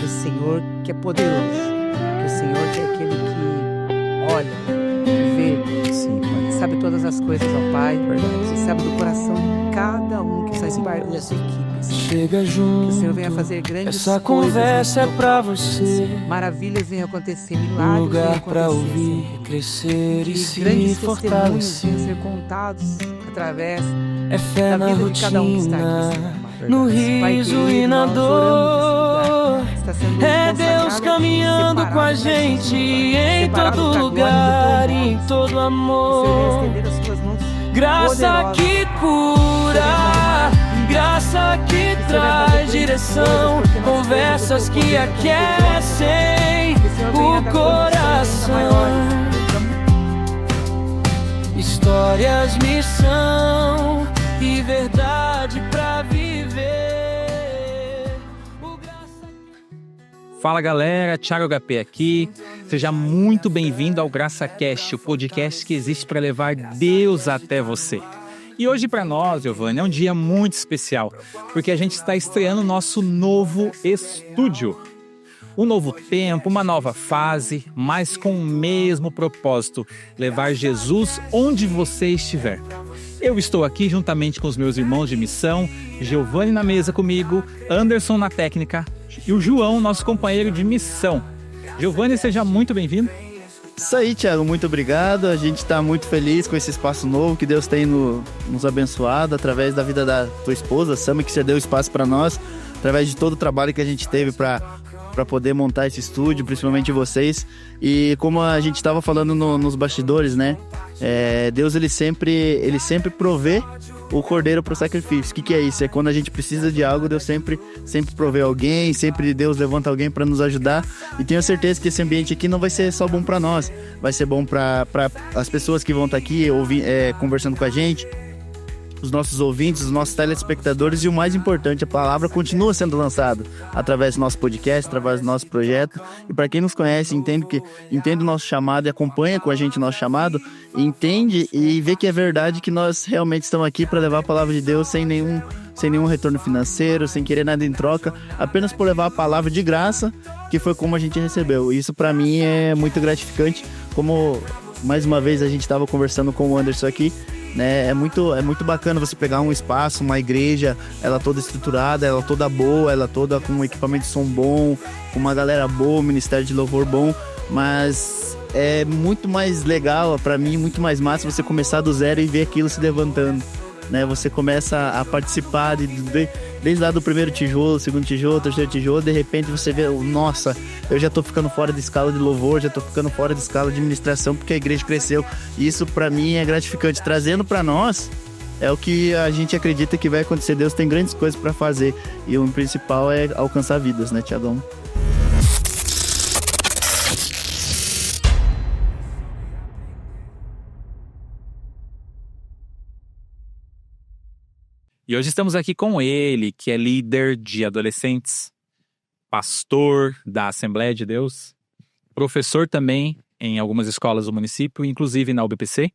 que o Senhor que é poderoso, que o Senhor que é aquele que olha, que vê, Sim, Pai. sabe todas as coisas, ó Pai. Verdade. Você sabe do coração de cada um que faz parte dessa equipe. Chega Que junto. o Senhor venha fazer grandes Essa coisas. conversa é pra você. Maravilhas venham acontecer, Um milagres venham lugar pra acontecer, ouvir, Senhor. crescer e Que se grandes testemunhos fortalecer. venham ser contados através É fé da na vida de cada um que está aqui, rotina, Senhor amado. no Pai riso querido, e na nós oramos nesse lugar. dor. Está sendo É consagrado Deus aqui, caminhando separado com a pra ti, gente Senhor, em separado todo pra glória do teu lugar, nome, em todo Senhor. Que o Senhor venha amor. estender as tuas mãos Graça poderosas. que cura, graça que traz direção, conversas que aquecem o coração. Histórias, missão e verdade pra viver. Fala galera, Thiago HP aqui. Seja muito bem-vindo ao GraçaCast, o podcast que existe para levar Deus até você. E hoje para nós, Giovanni, é um dia muito especial, porque a gente está estreando o nosso novo estúdio. Um novo tempo, uma nova fase, mas com o mesmo propósito, levar Jesus onde você estiver. Eu estou aqui juntamente com os meus irmãos de missão, Giovanni na mesa comigo, Anderson na técnica e o João, nosso companheiro de missão. Giovanni, seja muito bem-vindo. Isso aí, Thiago, muito obrigado. A gente está muito feliz com esse espaço novo que Deus tem nos abençoado através da vida da tua esposa, Sami, que você deu espaço para nós, através de todo o trabalho que a gente teve para poder montar esse estúdio, principalmente vocês. E como a gente estava falando nos bastidores, né? Deus ele sempre provê o cordeiro para o sacrifício. O que é isso? É quando a gente precisa de algo, Deus sempre provê alguém, sempre Deus levanta alguém para nos ajudar. E tenho certeza que esse ambiente aqui não vai ser só bom para nós, vai ser bom para as pessoas que vão estar aqui conversando com a gente, os nossos ouvintes, os nossos telespectadores, e o mais importante, a palavra continua sendo lançada através do nosso podcast, através do nosso projeto. E para quem nos conhece, entende o nosso chamado e acompanha com a gente o nosso chamado, entende e vê que é verdade que nós realmente estamos aqui para levar a palavra de Deus sem nenhum retorno financeiro, sem querer nada em troca, apenas por levar a palavra de graça, que foi como a gente recebeu. Isso para mim é muito gratificante, como mais uma vez a gente estava conversando com o Anderson aqui, né? É muito bacana você pegar um espaço, uma igreja, ela toda estruturada, ela toda boa, ela toda com um equipamento de som bom, com uma galera boa, um ministério de louvor bom, mas é muito mais legal, pra mim, muito mais massa você começar do zero e ver aquilo se levantando, né? Você começa a participar desde lá do primeiro tijolo, segundo tijolo, terceiro tijolo, de repente você vê, nossa, eu já tô ficando fora de escala de louvor, já tô ficando fora de escala de administração, porque a igreja cresceu. E isso pra mim é gratificante, trazendo pra nós é o que a gente acredita que vai acontecer. Deus tem grandes coisas pra fazer, e o principal é alcançar vidas, né, Tiagão? E hoje estamos aqui com ele, que é líder de adolescentes, pastor da Assembleia de Deus, professor também em algumas escolas do município, inclusive na UBPC.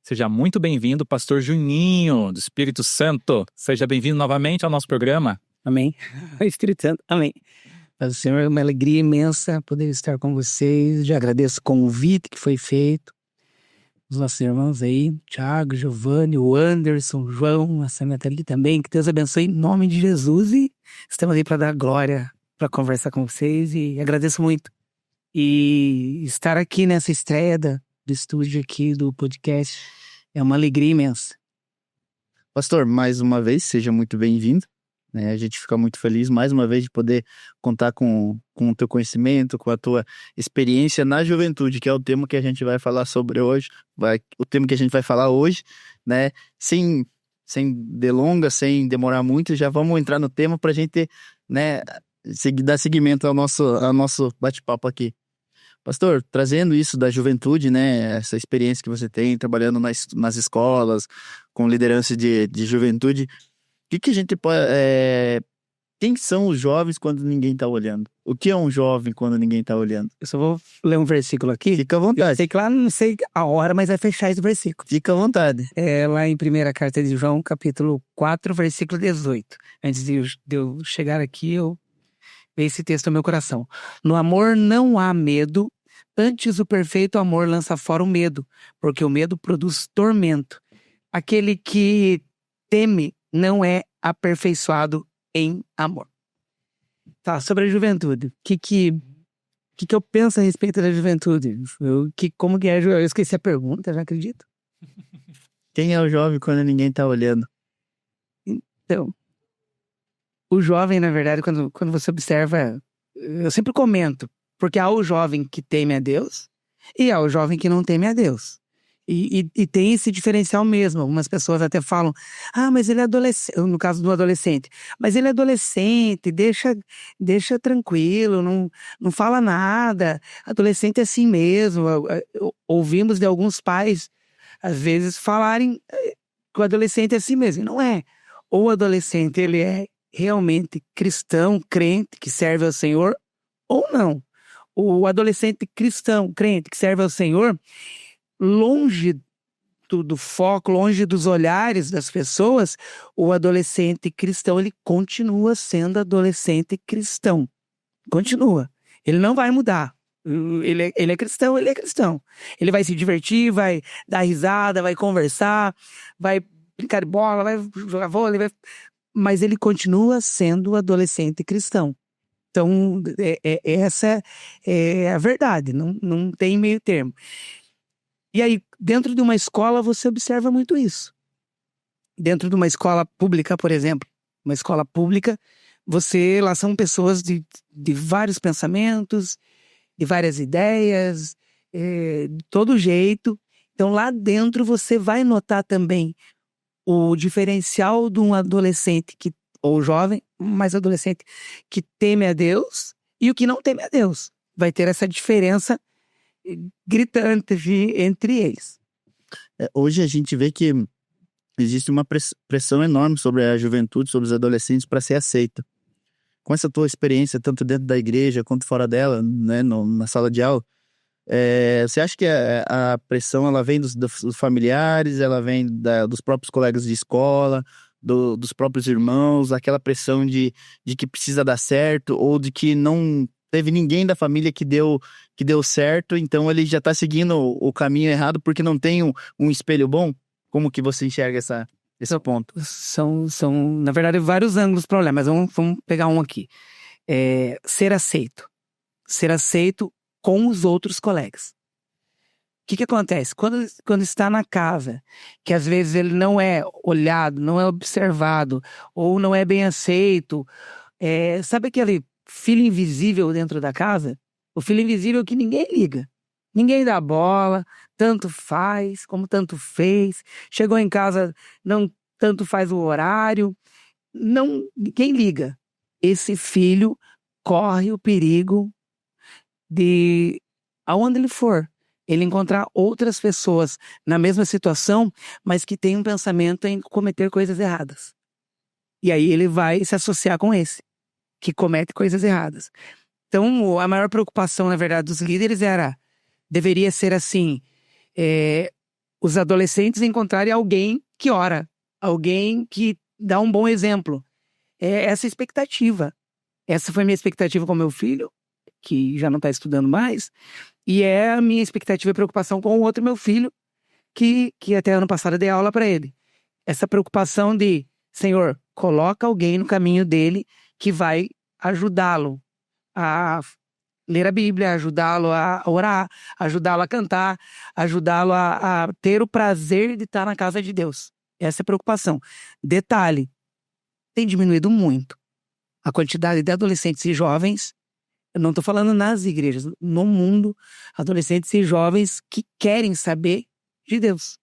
Seja muito bem-vindo, pastor Juninho, do Espírito Santo. Seja bem-vindo novamente ao nosso programa. Amém. Espírito Santo, amém. Mas o Senhor, é uma alegria imensa poder estar com vocês. Já agradeço o convite que foi feito. Os nossos irmãos aí, Thiago, Giovanni, o Anderson, o João, a Samia ali também. Que Deus abençoe em nome de Jesus. E estamos aí para dar glória, para conversar com vocês. E agradeço muito. E estar aqui nessa estreia do estúdio aqui, do podcast, é uma alegria imensa. Pastor, mais uma vez, seja muito bem-vindo, né? A gente fica muito feliz, mais uma vez, de poder contar com o teu conhecimento, com a tua experiência na juventude, que é o tema que a gente vai falar sobre hoje, o tema que a gente vai falar hoje, né? Sem delongas, sem demorar muito, já vamos entrar no tema para a gente, né, dar seguimento ao nosso bate-papo aqui. Pastor, trazendo isso da juventude, né, essa experiência que você tem trabalhando nas escolas, com liderança de juventude, o que a gente pode... Quem são os jovens quando ninguém está olhando? O que é um jovem quando ninguém está olhando? Eu só vou ler um versículo aqui. Fica à vontade. Eu sei que lá não sei a hora, mas vai fechar esse versículo. Fica à vontade. É lá em 1ª Carta de João, capítulo 4, versículo 18. Antes de eu chegar aqui, eu veio esse texto ao meu coração. No amor não há medo, antes o perfeito amor lança fora o medo, porque o medo produz tormento. Aquele que teme não é aperfeiçoado em amor. Tá, sobre a juventude. O que eu penso a respeito da juventude? Como que é? Eu esqueci a pergunta, já acredito. Quem é o jovem quando ninguém tá olhando? Então, o jovem, na verdade, quando você observa, eu sempre comento, porque há o jovem que teme a Deus e há o jovem que não teme a Deus. E tem esse diferencial mesmo. Algumas pessoas até falam, mas ele é adolescente, no caso do adolescente, mas ele é adolescente, deixa tranquilo, não fala nada, adolescente é assim mesmo. Ouvimos de alguns pais, às vezes, falarem que o adolescente é assim mesmo, e não é. Ou o adolescente, ele é realmente cristão, crente, que serve ao Senhor, ou não. O adolescente cristão, crente, que serve ao Senhor, longe do foco, longe dos olhares das pessoas, o adolescente cristão, ele continua sendo adolescente cristão. Continua. Ele não vai mudar. Ele é cristão, ele é cristão. Ele vai se divertir, vai dar risada, vai conversar, vai brincar de bola, vai jogar vôlei, mas ele continua sendo adolescente cristão. Então, essa é a verdade, não tem meio termo. E aí, dentro de uma escola, você observa muito isso. Dentro de uma escola pública, por exemplo, uma escola pública, lá são pessoas de vários pensamentos, de várias ideias, de todo jeito. Então, lá dentro, você vai notar também o diferencial de um adolescente, ou jovem, mais adolescente, que teme a Deus e o que não teme a Deus. Vai ter essa diferença gritante entre eles. Hoje a gente vê que existe uma pressão enorme sobre a juventude, sobre os adolescentes para ser aceita. Com essa tua experiência, tanto dentro da igreja quanto fora dela, né, na sala de aula, você acha que a pressão ela vem dos familiares, ela vem dos próprios colegas de escola, dos próprios irmãos, aquela pressão de que precisa dar certo, ou de que não teve ninguém da família que deu certo, então ele já está seguindo o caminho errado porque não tem um espelho bom? Como que você enxerga esse ponto? São, na verdade, vários ângulos para olhar, mas vamos pegar um aqui. Ser aceito. Ser aceito com os outros colegas. O que acontece? Quando está na casa, que às vezes ele não é olhado, não é observado, ou não é bem aceito, sabe aquele filho invisível dentro da casa? O filho invisível que ninguém liga. Ninguém dá bola, tanto faz como tanto fez. Chegou em casa, não tanto faz o horário. Ninguém liga. Esse filho corre o perigo de, aonde ele for, ele encontrar outras pessoas na mesma situação, mas que tem um pensamento em cometer coisas erradas. E aí ele vai se associar com esse, que comete coisas erradas. Então, a maior preocupação, na verdade, dos líderes deveria ser assim, os adolescentes encontrarem alguém que ora, alguém que dá um bom exemplo. Essa expectativa. Essa foi a minha expectativa com meu filho, que já não está estudando mais, e é a minha expectativa e preocupação com o outro meu filho, que até ano passado eu dei aula para ele. Essa preocupação de, Senhor, coloca alguém no caminho dele que vai ajudá-lo a ler a Bíblia, ajudá-lo a orar, ajudá-lo a cantar, ajudá-lo a ter o prazer de estar na casa de Deus. Essa é a preocupação. Detalhe, tem diminuído muito a quantidade de adolescentes e jovens, eu não estou falando nas igrejas, no mundo, adolescentes e jovens que querem saber de Deus.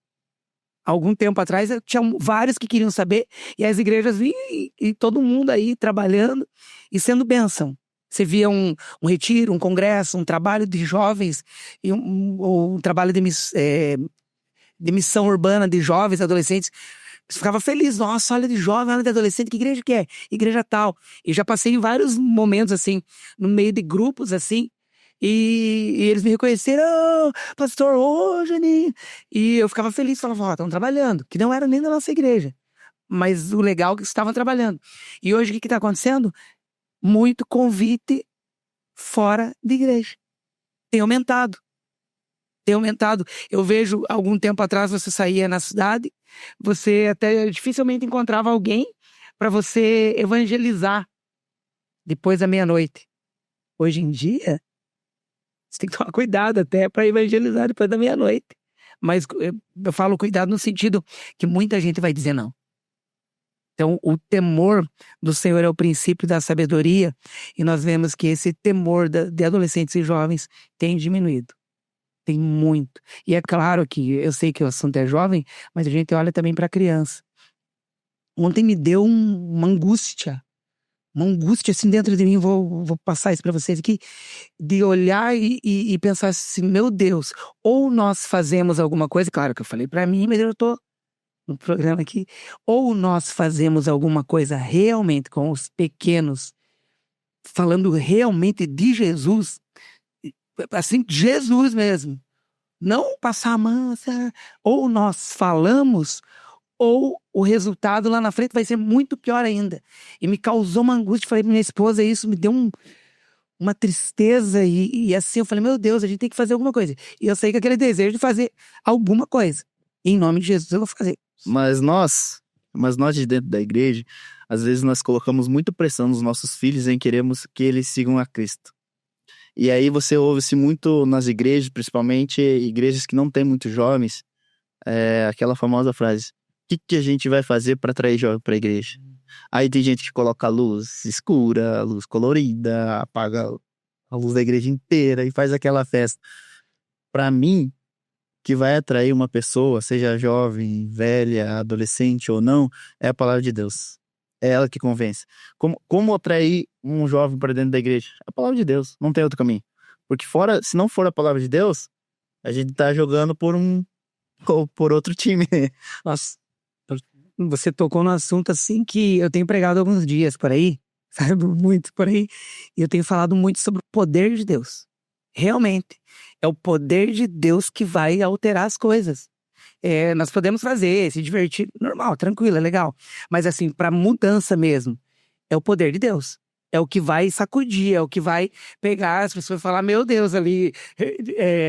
Algum tempo atrás, tinha vários que queriam saber, e as igrejas vinham e todo mundo aí trabalhando e sendo bênção. Você via um retiro, um congresso, um trabalho de jovens, e um trabalho de missão urbana de jovens, adolescentes. Você ficava feliz, nossa, olha de jovem, olha de adolescente, que igreja que é? Igreja tal. E já passei em vários momentos, assim, no meio de grupos, assim, e eles me reconheceram, pastor, Janinho. E eu ficava feliz, falava, estão trabalhando, que não era nem da nossa igreja. Mas o legal é que estavam trabalhando. E hoje o que está acontecendo? muito convite fora de igreja. Tem aumentado. Eu vejo, algum tempo atrás, você saía na cidade, você até dificilmente encontrava alguém para você evangelizar depois da meia-noite. Hoje em dia, você tem que tomar cuidado até para evangelizar depois da meia-noite. Mas eu falo cuidado no sentido que muita gente vai dizer não. Então, o temor do Senhor é o princípio da sabedoria, e nós vemos que esse temor de adolescentes e jovens tem diminuído. Tem muito. E é claro que eu sei que o assunto é jovem, mas a gente olha também para a criança. Ontem me deu uma angústia assim dentro de mim, vou passar isso para vocês aqui, de olhar e pensar assim, meu Deus, ou nós fazemos alguma coisa, claro que eu falei para mim, mas eu tô no programa aqui, ou nós fazemos alguma coisa realmente com os pequenos, falando realmente de Jesus, assim, Jesus mesmo, não passar a mão, ou nós falamos, ou o resultado lá na frente vai ser muito pior ainda. E me causou uma angústia, falei pra minha esposa, isso me deu uma tristeza, e assim eu falei, meu Deus, a gente tem que fazer alguma coisa. E eu sei que aquele desejo de fazer alguma coisa, em nome de Jesus eu vou fazer. Mas nós de dentro da igreja, às vezes nós colocamos muita pressão nos nossos filhos em queremos que eles sigam a Cristo. E aí você ouve-se muito nas igrejas, principalmente igrejas que não têm muitos jovens, aquela famosa frase, o que a gente vai fazer para atrair jovem para a igreja? Aí tem gente que coloca a luz escura, a luz colorida, apaga a luz da igreja inteira e faz aquela festa. Para mim, que vai atrair uma pessoa, seja jovem, velha, adolescente ou não, é a palavra de Deus. É ela que convence. Como atrair um jovem para dentro da igreja? A palavra de Deus, não tem outro caminho. Porque se não for a palavra de Deus, a gente tá jogando por outro time. Nossa, você tocou no assunto assim que eu tenho pregado alguns dias por aí, sabe, muito por aí, e eu tenho falado muito sobre o poder de Deus. Realmente, é o poder de Deus que vai alterar as coisas. Nós podemos fazer, se divertir, normal, tranquilo, é legal. Mas assim, para mudança mesmo, é o poder de Deus. É o que vai sacudir, é o que vai pegar as pessoas e falar, meu Deus, ali,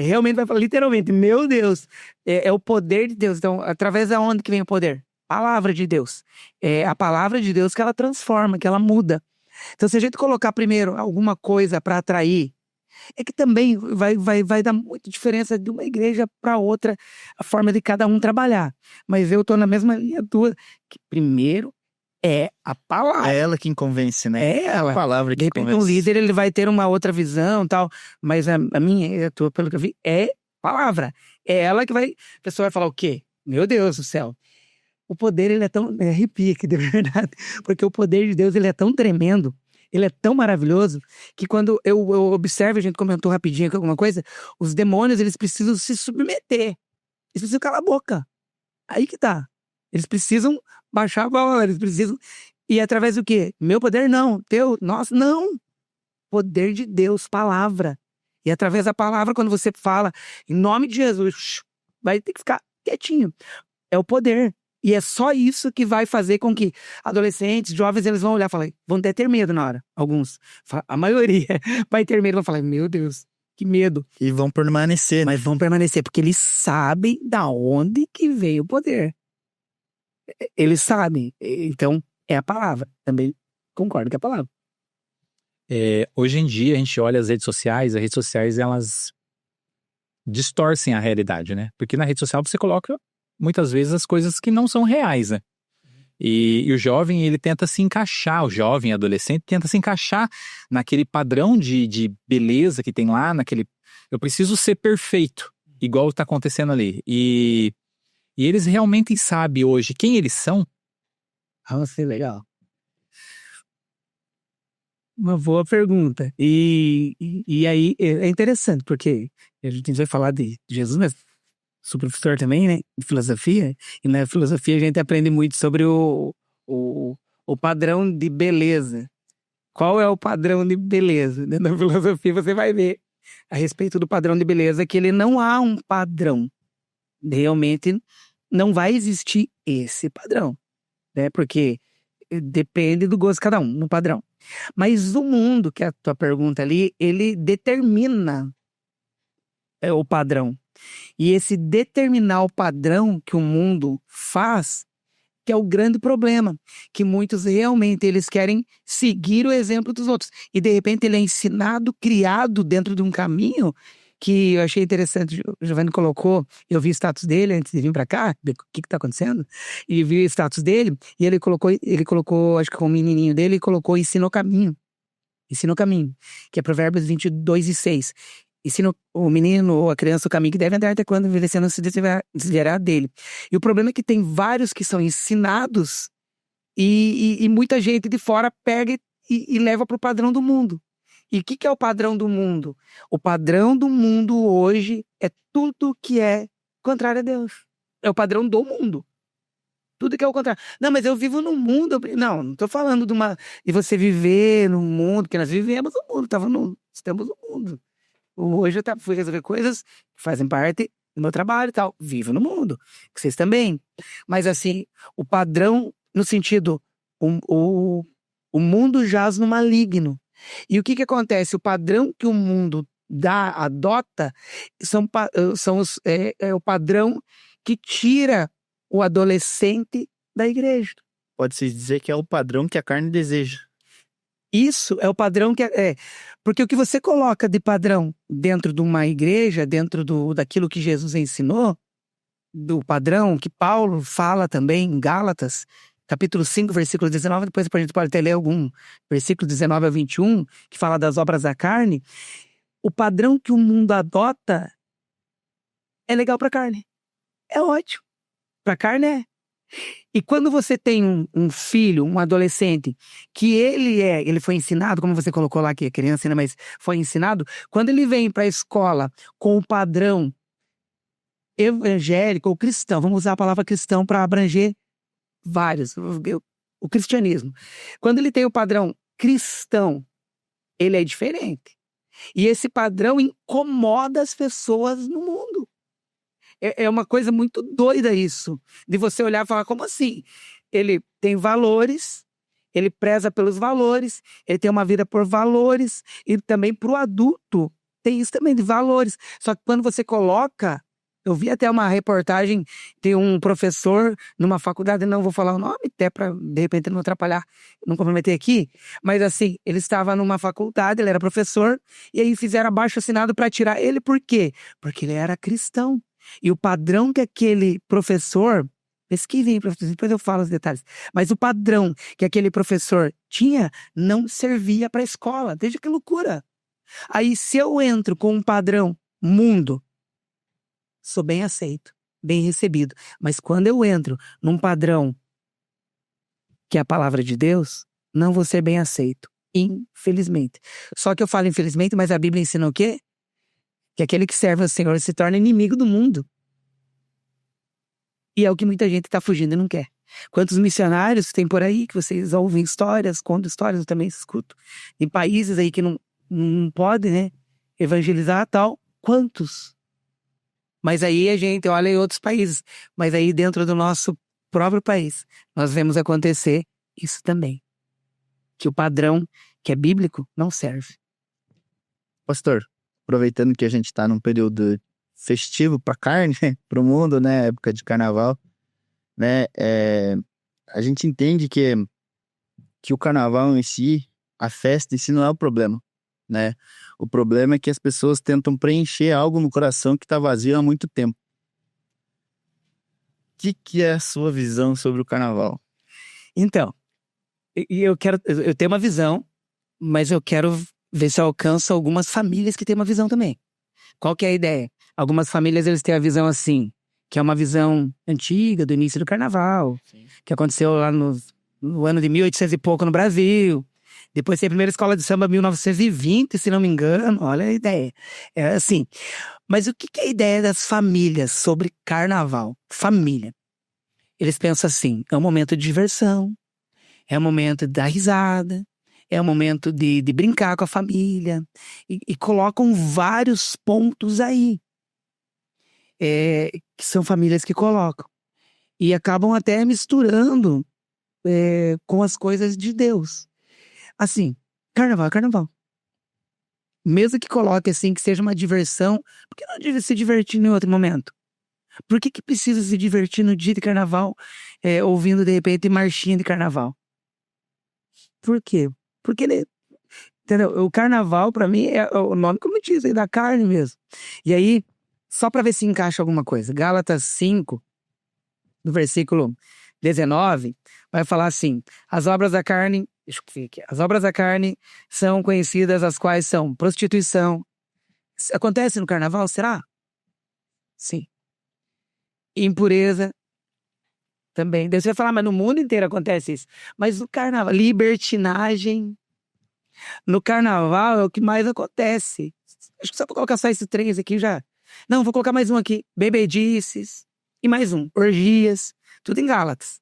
realmente vai falar, literalmente, meu Deus. É o poder de Deus. Então, através de onde que vem o poder? Palavra de Deus. É a palavra de Deus que ela transforma, que ela muda. Então, se a gente colocar primeiro alguma coisa para atrair, é que também vai dar muita diferença de uma igreja para outra, a forma de cada um trabalhar. Mas eu tô na mesma linha tua, que primeiro é a palavra. É ela quem convence, né? É ela. A palavra que de repente convence. um líder ele vai ter uma outra visão e tal, mas a minha e a tua, pelo que eu vi, é palavra. É ela que vai... A pessoa vai falar o quê? Meu Deus do céu. O poder, ele é tão... arrepia aqui, de verdade. Porque o poder de Deus, ele é tão tremendo, ele é tão maravilhoso, que quando eu observo, a gente comentou rapidinho aqui alguma coisa, os demônios, eles precisam se submeter. Eles precisam calar a boca. Aí que tá. Eles precisam baixar a bola, eles precisam... E através do quê? Meu poder não. Teu, nosso, não. Poder de Deus, palavra. E através da palavra, quando você fala, em nome de Jesus, vai ter que ficar quietinho. É o poder. E é só isso que vai fazer com que adolescentes, jovens, eles vão olhar e falar, vão até ter medo na hora. Alguns. A maioria vai ter medo, vão falar, meu Deus, que medo. E vão permanecer. Mas vão permanecer, porque eles sabem da onde que veio o poder. Eles sabem. Então, é a palavra. Também concordo que é a palavra. Hoje em dia, a gente olha as redes sociais elas distorcem a realidade, né? Porque na rede social você coloca muitas vezes as coisas que não são reais, né? E o jovem, ele tenta se encaixar, o jovem adolescente tenta se encaixar naquele padrão de beleza que tem lá, eu preciso ser perfeito, igual está acontecendo ali. E eles realmente sabem hoje quem eles são? Nossa, legal. Uma boa pergunta. E aí é interessante, porque a gente vai falar de Jesus, mas sou professor também, né, de filosofia, e na filosofia a gente aprende muito sobre o padrão de beleza. Qual é o padrão de beleza? Na filosofia você vai ver a respeito do padrão de beleza que ele não há um padrão. Realmente não vai existir esse padrão, né, porque depende do gosto de cada um, no padrão. Mas o mundo, que é a tua pergunta ali, ele determina o padrão. E esse determinar o padrão que o mundo faz, que é o grande problema, que muitos realmente eles querem seguir o exemplo dos outros. E de repente ele é ensinado, criado dentro de um caminho que eu achei interessante. O Giovanni colocou, eu vi o status dele antes de vir pra cá, ver o que tá acontecendo, e vi o status dele, e ele colocou, acho que com o menininho dele, ele colocou ensina o caminho, que é Provérbios 22:6. Ensina o menino ou a criança o caminho que deve andar até quando envelhecer não se desviará dele. E o problema é que tem vários que são ensinados e muita gente de fora pega e leva para o padrão do mundo. E o que é o padrão do mundo? O padrão do mundo hoje é tudo que é contrário a Deus. É o padrão do mundo. Tudo que é o contrário. Não, mas eu vivo no mundo. Não estou falando de você viver no mundo, porque nós vivemos no mundo, estamos no mundo. Hoje eu fui resolver coisas que fazem parte do meu trabalho e tal. Vivo no mundo, que vocês também. Mas assim, o padrão no sentido, o mundo jaz no maligno. E o que acontece? O padrão que o mundo adota é o padrão que tira o adolescente da igreja. Pode-se dizer que é o padrão que a carne deseja. Isso é o padrão porque o que você coloca de padrão dentro de uma igreja, dentro daquilo que Jesus ensinou, do padrão que Paulo fala também em Gálatas, capítulo 5, versículo 19, depois a gente pode até ler algum versículo 19 a 21, que fala das obras da carne. O padrão que o mundo adota é legal para a carne. É ótimo. Para a carne é. E quando você tem um filho, um adolescente, que ele foi ensinado, como você colocou lá que é criança, né, mas foi ensinado, quando ele vem para a escola com o padrão evangélico ou cristão, vamos usar a palavra cristão para abranger vários, o cristianismo. Quando ele tem o padrão cristão, ele é diferente. E esse padrão incomoda as pessoas no mundo. É uma coisa muito doida isso, de você olhar e falar, como assim? Ele tem valores, ele preza pelos valores, ele tem uma vida por valores, e também para o adulto tem isso também de valores. Só que quando você coloca, eu vi até uma reportagem de um professor numa faculdade, não vou falar o nome, até para de repente não atrapalhar, não comprometer aqui, mas assim, ele estava numa faculdade, ele era professor, e aí fizeram abaixo-assinado para tirar ele, por quê? Porque ele era cristão. E o padrão que aquele professor, pesquisem, depois eu falo os detalhes, mas o padrão que aquele professor tinha não servia para a escola. Veja que loucura. Aí se eu entro com um padrão mundo, sou bem aceito, bem recebido. Mas quando eu entro num padrão que é a palavra de Deus, não vou ser bem aceito, infelizmente. Só que eu falo infelizmente, mas a Bíblia ensina o quê? Que aquele que serve ao Senhor se torna inimigo do mundo. E é o que muita gente está fugindo e não quer. Quantos missionários tem por aí que vocês ouvem histórias, contam histórias, eu também escuto. Em países aí que não pode, né, evangelizar tal. Quantos? Mas aí a gente olha em outros países. Mas aí dentro do nosso próprio país, nós vemos acontecer isso também. Que o padrão que é bíblico não serve. Pastor, aproveitando que a gente está num período festivo para carne, para o mundo, né, época de carnaval, né, a gente entende que o carnaval em si, a festa em si não é o problema, né, o problema é que as pessoas tentam preencher algo no coração que está vazio há muito tempo. O que é a sua visão sobre o carnaval? Então, eu tenho uma visão, mas eu quero ver se eu alcanço algumas famílias que têm uma visão também. Qual que é a ideia? Algumas famílias eles têm a visão assim, que é uma visão antiga, do início do carnaval, sim, que aconteceu lá no ano de 1800 e pouco no Brasil. Depois tem a primeira escola de samba 1920, se não me engano. Olha a ideia. É assim. Mas o que é a ideia das famílias sobre carnaval? Família. Eles pensam assim, é um momento de diversão, é um momento de dar risada, é um momento de brincar com a família. E colocam vários pontos aí. Que são famílias que colocam. E acabam até misturando com as coisas de Deus. Assim, carnaval é carnaval. Mesmo que coloque assim, que seja uma diversão, por que não se divertir em outro momento? Por que precisa se divertir no dia de carnaval, ouvindo de repente marchinha de carnaval? Por quê? Porque, né, entendeu? O carnaval pra mim é o nome, como diz, é da carne mesmo. E aí, só pra ver se encaixa alguma coisa, Gálatas 5, no versículo 19, vai falar assim: as obras da carne, deixa eu ver aqui, as obras da carne são conhecidas, as quais são prostituição. Acontece no carnaval, será? Sim. Impureza também. Daí você vai falar, mas no mundo inteiro acontece isso. Mas no carnaval, libertinagem. No carnaval é o que mais acontece. Acho que só vou colocar só esses 3 aqui já. Não, vou colocar mais um aqui. Bebedices. E mais um. Orgias. Tudo em Gálatas.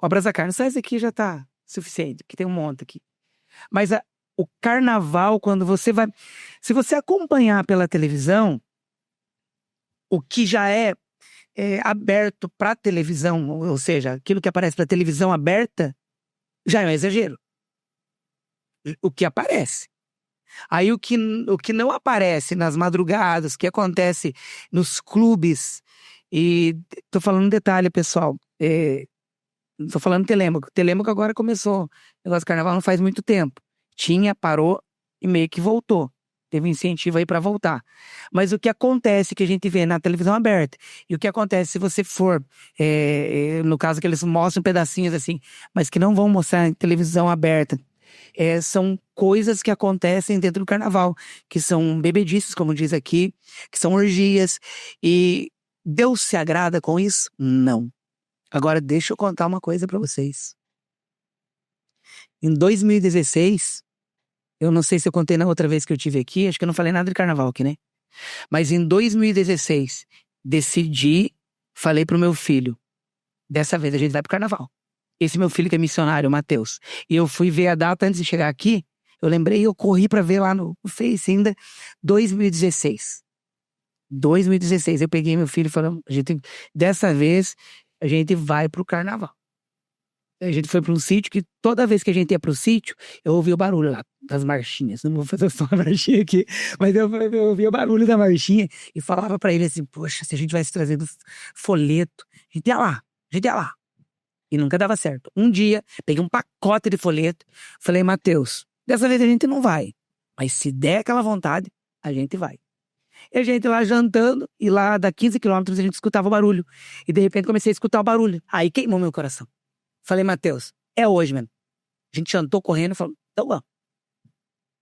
Obras da carne. Só esse aqui já tá suficiente. Que tem um monte aqui. Mas o carnaval, quando você vai... Se você acompanhar pela televisão, o que já é aberto para televisão, ou seja, aquilo que aparece para televisão aberta, já é um exagero. O que aparece. Aí o que não aparece nas madrugadas, que acontece nos clubes, e tô falando um detalhe, pessoal, tô falando Telêmaco. Telêmaco agora começou, o negócio do carnaval não faz muito tempo. Parou e meio que voltou. Teve incentivo aí para voltar. Mas o que acontece que a gente vê na televisão aberta, e o que acontece se você for, no caso que eles mostram pedacinhos assim, mas que não vão mostrar em televisão aberta, são coisas que acontecem dentro do carnaval, que são bebedices, como diz aqui, que são orgias. E Deus se agrada com isso? Não. Agora deixa eu contar uma coisa para vocês. Em 2016... eu não sei se eu contei na outra vez que eu tive aqui, acho que eu não falei nada de carnaval aqui, né? Mas em 2016, falei pro meu filho, dessa vez a gente vai pro carnaval. Esse meu filho que é missionário, o Matheus. E eu fui ver a data antes de chegar aqui, eu lembrei e eu corri pra ver lá no Face ainda, 2016. 2016, eu peguei meu filho e falei, dessa vez a gente vai pro carnaval. A gente foi para um sítio que toda vez que a gente ia pro sítio, eu ouvia o barulho lá das marchinhas. Não vou fazer só a marchinha aqui, mas eu ouvia o barulho da marchinha e falava para ele assim, poxa, se a gente vai se trazendo folheto, a gente ia lá. E nunca dava certo. Um dia, peguei um pacote de folheto, falei, Matheus, dessa vez a gente não vai, mas se der aquela vontade, a gente vai. E a gente lá jantando, e lá da 15 quilômetros a gente escutava o barulho. E de repente comecei a escutar o barulho. Aí queimou meu coração. Falei, Matheus, é hoje mesmo. A gente jantou correndo e falou, então vamos.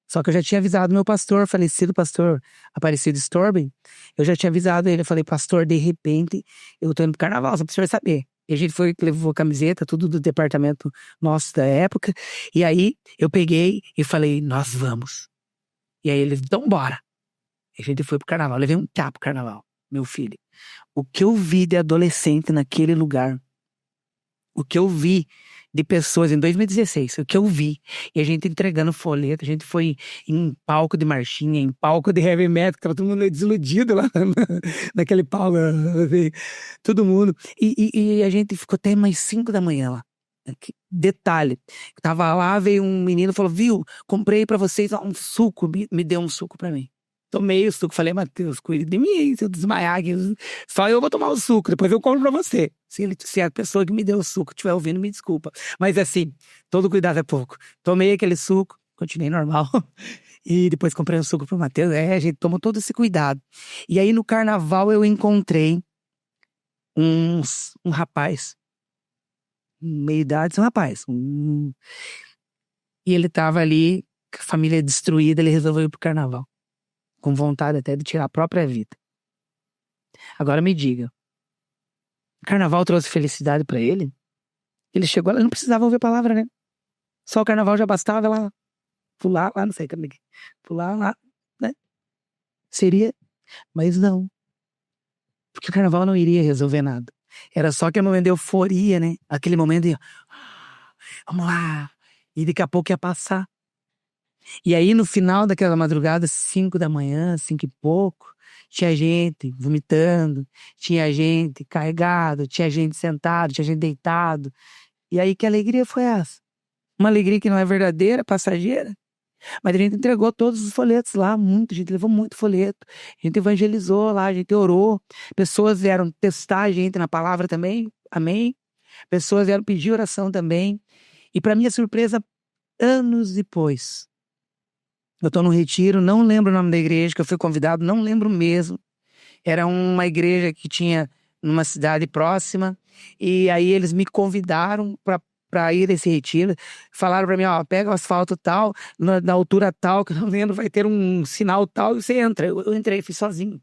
Só que eu já tinha avisado meu pastor, falecido pastor Aparecido Storben. Eu já tinha avisado ele, eu falei, pastor, de repente eu tô indo pro carnaval, só pro senhor saber. E a gente levou camiseta, tudo do departamento nosso da época. E aí eu peguei e falei, nós vamos. E aí ele, então bora. E a gente foi pro carnaval, levei um tapa pro carnaval, meu filho. O que eu vi de adolescente naquele lugar, o que eu vi de pessoas em 2016, o que eu vi, e a gente entregando folheto, a gente foi em palco de marchinha, em palco de heavy metal, tava todo mundo desiludido lá naquele palco, assim, todo mundo, e a gente ficou até mais 5 da manhã lá. Detalhe, tava lá, veio um menino e falou, viu, comprei pra vocês um suco, me deu um suco pra mim. Tomei o suco, falei, Matheus, cuide de mim, se eu desmaiar aqui, só eu vou tomar o suco, depois eu compro pra você. Se a pessoa que me deu o suco estiver ouvindo, me desculpa. Mas assim, todo cuidado é pouco. Tomei aquele suco, continuei normal, e depois comprei um suco pro Matheus. A gente tomou todo esse cuidado. E aí no carnaval eu encontrei um rapaz, meia idade, um rapaz. E ele tava ali, com a família destruída, ele resolveu ir pro carnaval. Com vontade até de tirar a própria vida. Agora me diga, o carnaval trouxe felicidade pra ele? Ele chegou lá, não precisava ouvir a palavra, né? Só o carnaval já bastava lá, pular lá, não sei, pular lá, né? Seria, mas não. Porque o carnaval não iria resolver nada. Era só aquele momento de euforia, né? Aquele momento de, vamos lá, e daqui a pouco ia passar. E aí no final daquela madrugada, 5 da manhã, 5 e pouco, tinha gente vomitando, tinha gente carregado, tinha gente sentado, tinha gente deitado. E aí que alegria foi essa? Uma alegria que não é verdadeira, passageira. Mas a gente entregou todos os folhetos lá, a gente levou muito folheto. A gente evangelizou lá, a gente orou. Pessoas vieram testar a gente na palavra também, amém. Pessoas vieram pedir oração também. E para minha surpresa, anos depois, eu estou no retiro, não lembro o nome da igreja que eu fui convidado, não lembro mesmo. Era uma igreja que tinha numa cidade próxima. E aí eles me convidaram para ir nesse retiro. Falaram para mim, ó, pega o asfalto tal, na altura tal, que eu não lembro, vai ter um sinal tal, e você entra. Eu entrei, fui sozinho.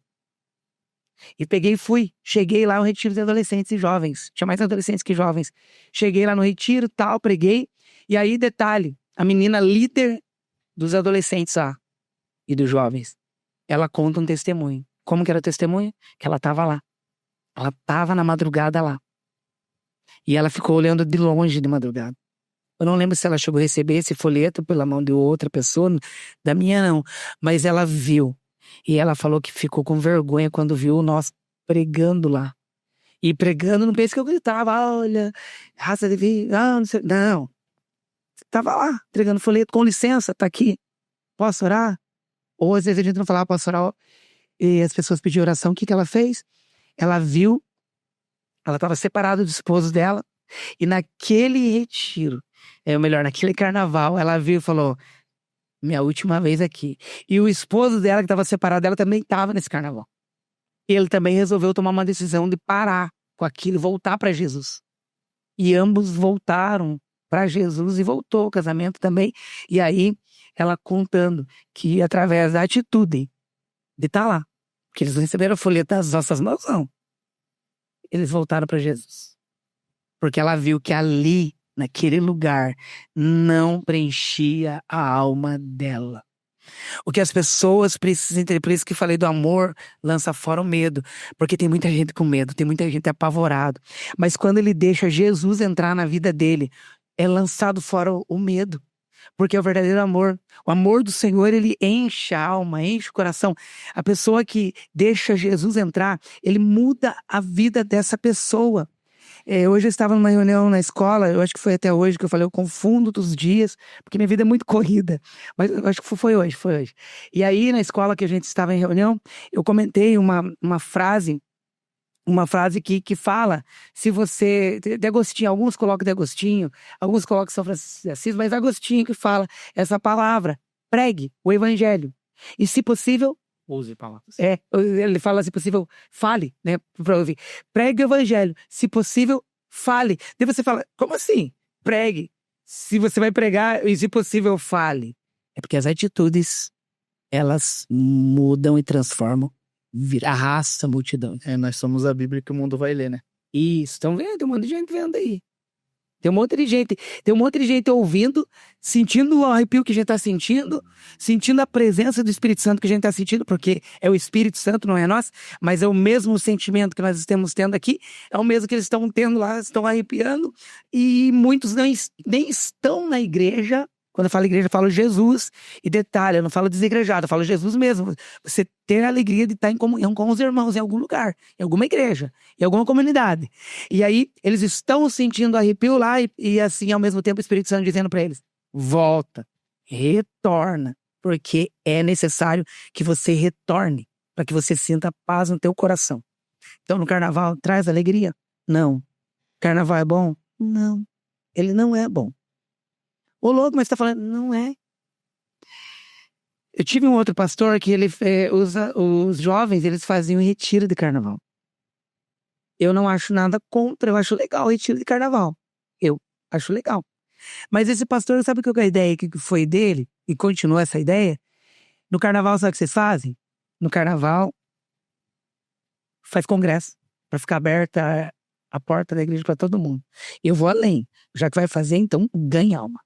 E peguei e fui. Cheguei lá no retiro de adolescentes e jovens. Tinha mais adolescentes que jovens. Cheguei lá no retiro, tal, preguei. E aí, detalhe, a menina líder dos adolescentes lá e dos jovens, ela conta um testemunho. Como que era o testemunho? Que ela estava lá. Ela estava na madrugada lá. E ela ficou olhando de longe de madrugada. Eu não lembro se ela chegou a receber esse folheto pela mão de outra pessoa, da minha não. Mas ela viu. E ela falou que ficou com vergonha quando viu nós pregando lá. E pregando, não pense que eu gritava, olha, raça de vida, não sei. Não. Tava lá, entregando folheto, com licença, tá aqui. Posso orar? Ou às vezes a gente não falava, posso orar? E as pessoas pediam oração, o que ela fez? Ela viu, ela estava separada do esposo dela, e naquele retiro, naquele carnaval, ela viu e falou, minha última vez aqui. E o esposo dela, que estava separado dela, também estava nesse carnaval. Ele também resolveu tomar uma decisão de parar com aquilo e voltar para Jesus. E ambos voltaram para Jesus e voltou o casamento também. E aí, ela contando que através da atitude de estar lá, que eles receberam o folheto das nossas mãos, não. Eles voltaram para Jesus. Porque ela viu que ali, naquele lugar, não preenchia a alma dela. O que as pessoas precisam entender, por isso que falei do amor, lança fora o medo. Porque tem muita gente com medo, tem muita gente apavorado. Mas quando ele deixa Jesus entrar na vida dele, é lançado fora o medo. Porque é o verdadeiro amor. O amor do Senhor, ele enche a alma, enche o coração. A pessoa que deixa Jesus entrar, ele muda a vida dessa pessoa. Hoje eu estava numa reunião na escola, eu acho que foi até hoje que eu falei, eu confundo dos dias, porque minha vida é muito corrida. Mas eu acho que foi hoje. E aí, na escola que a gente estava em reunião, eu comentei uma frase que fala, se você... De Agostinho, alguns colocam de Agostinho, alguns colocam São Francisco de Assis, mas Agostinho que fala essa palavra, pregue o evangelho. E se possível... Use palavras. Ele fala, se possível, fale, né? Pra ouvir. Pregue o evangelho. Se possível, fale. Daí você fala, como assim? Pregue. Se você vai pregar, e se possível, fale. É porque as atitudes, elas mudam e transformam. Arrasta a multidão. Nós somos a Bíblia que o mundo vai ler, né? Isso, estão vendo? Tem um monte de gente vendo aí. Tem um monte de gente ouvindo, sentindo o arrepio que a gente está sentindo a presença do Espírito Santo que a gente está sentindo, porque é o Espírito Santo, não é nós, mas é o mesmo sentimento que nós estamos tendo aqui, é o mesmo que eles estão tendo lá, estão arrepiando, e muitos nem estão na igreja. Quando eu falo igreja, eu falo Jesus. E detalhe, eu não falo desigrejado, eu falo Jesus mesmo. Você ter a alegria de estar em comunhão com os irmãos em algum lugar, em alguma igreja, em alguma comunidade. E aí, eles estão sentindo arrepio lá e assim, ao mesmo tempo, o Espírito Santo dizendo para eles, volta, retorna, porque é necessário que você retorne, para que você sinta paz no teu coração. Então, no carnaval, traz alegria? Não. Carnaval é bom? Não. Ele não é bom. Ô louco, mas tá falando, não é. Eu tive um outro pastor que os jovens, eles faziam retiro de carnaval. Eu não acho nada contra, eu acho legal o retiro de carnaval. Eu acho legal. Mas esse pastor, sabe qual é a ideia que foi dele? E continua essa ideia? No carnaval, sabe o que vocês fazem? No carnaval, faz congresso, para ficar aberta a porta da igreja para todo mundo. Eu vou além. Já que vai fazer, então, ganha alma.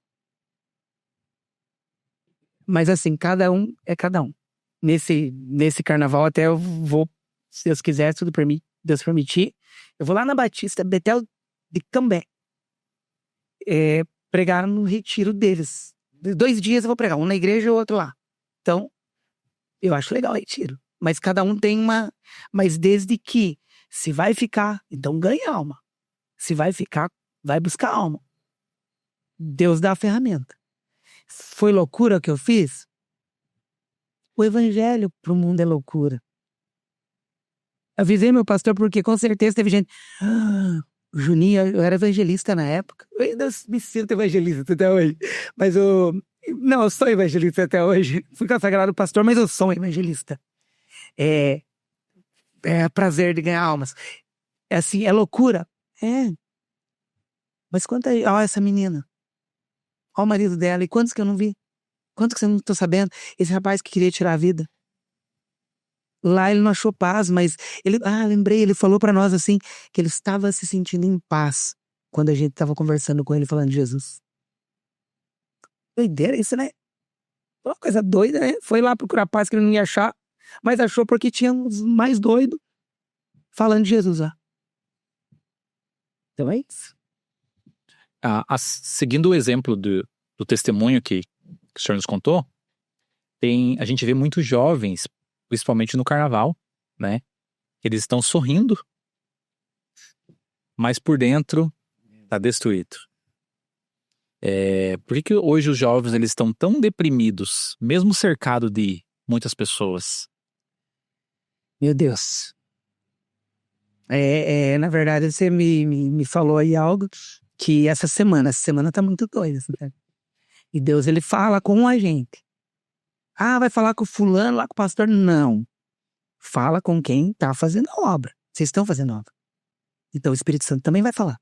Mas assim, cada um é cada um. Nesse carnaval até eu vou, se Deus quiser, Deus permitir, eu vou lá na Batista, Betel de Cambé, pregar no retiro deles. 2 dias eu vou pregar, um na igreja e o outro lá. Então, eu acho legal o retiro. Mas cada um tem uma... Mas desde que, se vai ficar, então ganha alma. Se vai ficar, vai buscar alma. Deus dá a ferramenta. Foi loucura o que eu fiz? O evangelho pro mundo é loucura. Avisei meu pastor porque com certeza teve gente... Juninho, eu era evangelista na época. Eu ainda me sinto evangelista até hoje. Mas não, eu sou evangelista até hoje. Fui consagrado pastor, mas eu sou um evangelista. É prazer de ganhar almas. É assim, é loucura. Mas ó, essa menina. Ó o marido dela. E quantos que eu não vi? Quantos que eu não tô sabendo? Esse rapaz que queria tirar a vida. Lá ele não achou paz, mas lembrei, ele falou pra nós assim, que ele estava se sentindo em paz quando a gente tava conversando com ele, falando de Jesus. Doideira isso, né? Uma coisa doida, né? Foi lá procurar paz que ele não ia achar, mas achou porque tinha uns mais doidos falando de Jesus lá. Então é isso. Seguindo o exemplo do testemunho que o senhor nos contou, a gente vê muitos jovens, principalmente no carnaval, né? Eles estão sorrindo, mas por dentro tá destruído. Por que hoje os jovens eles estão tão deprimidos, mesmo cercado de muitas pessoas? Meu Deus. Na verdade, você me falou aí algo que essa semana tá muito doida. Né? E Deus, ele fala com a gente. Vai falar com o fulano, lá com o pastor? Não. Fala com quem tá fazendo a obra. Vocês estão fazendo a obra. Então o Espírito Santo também vai falar.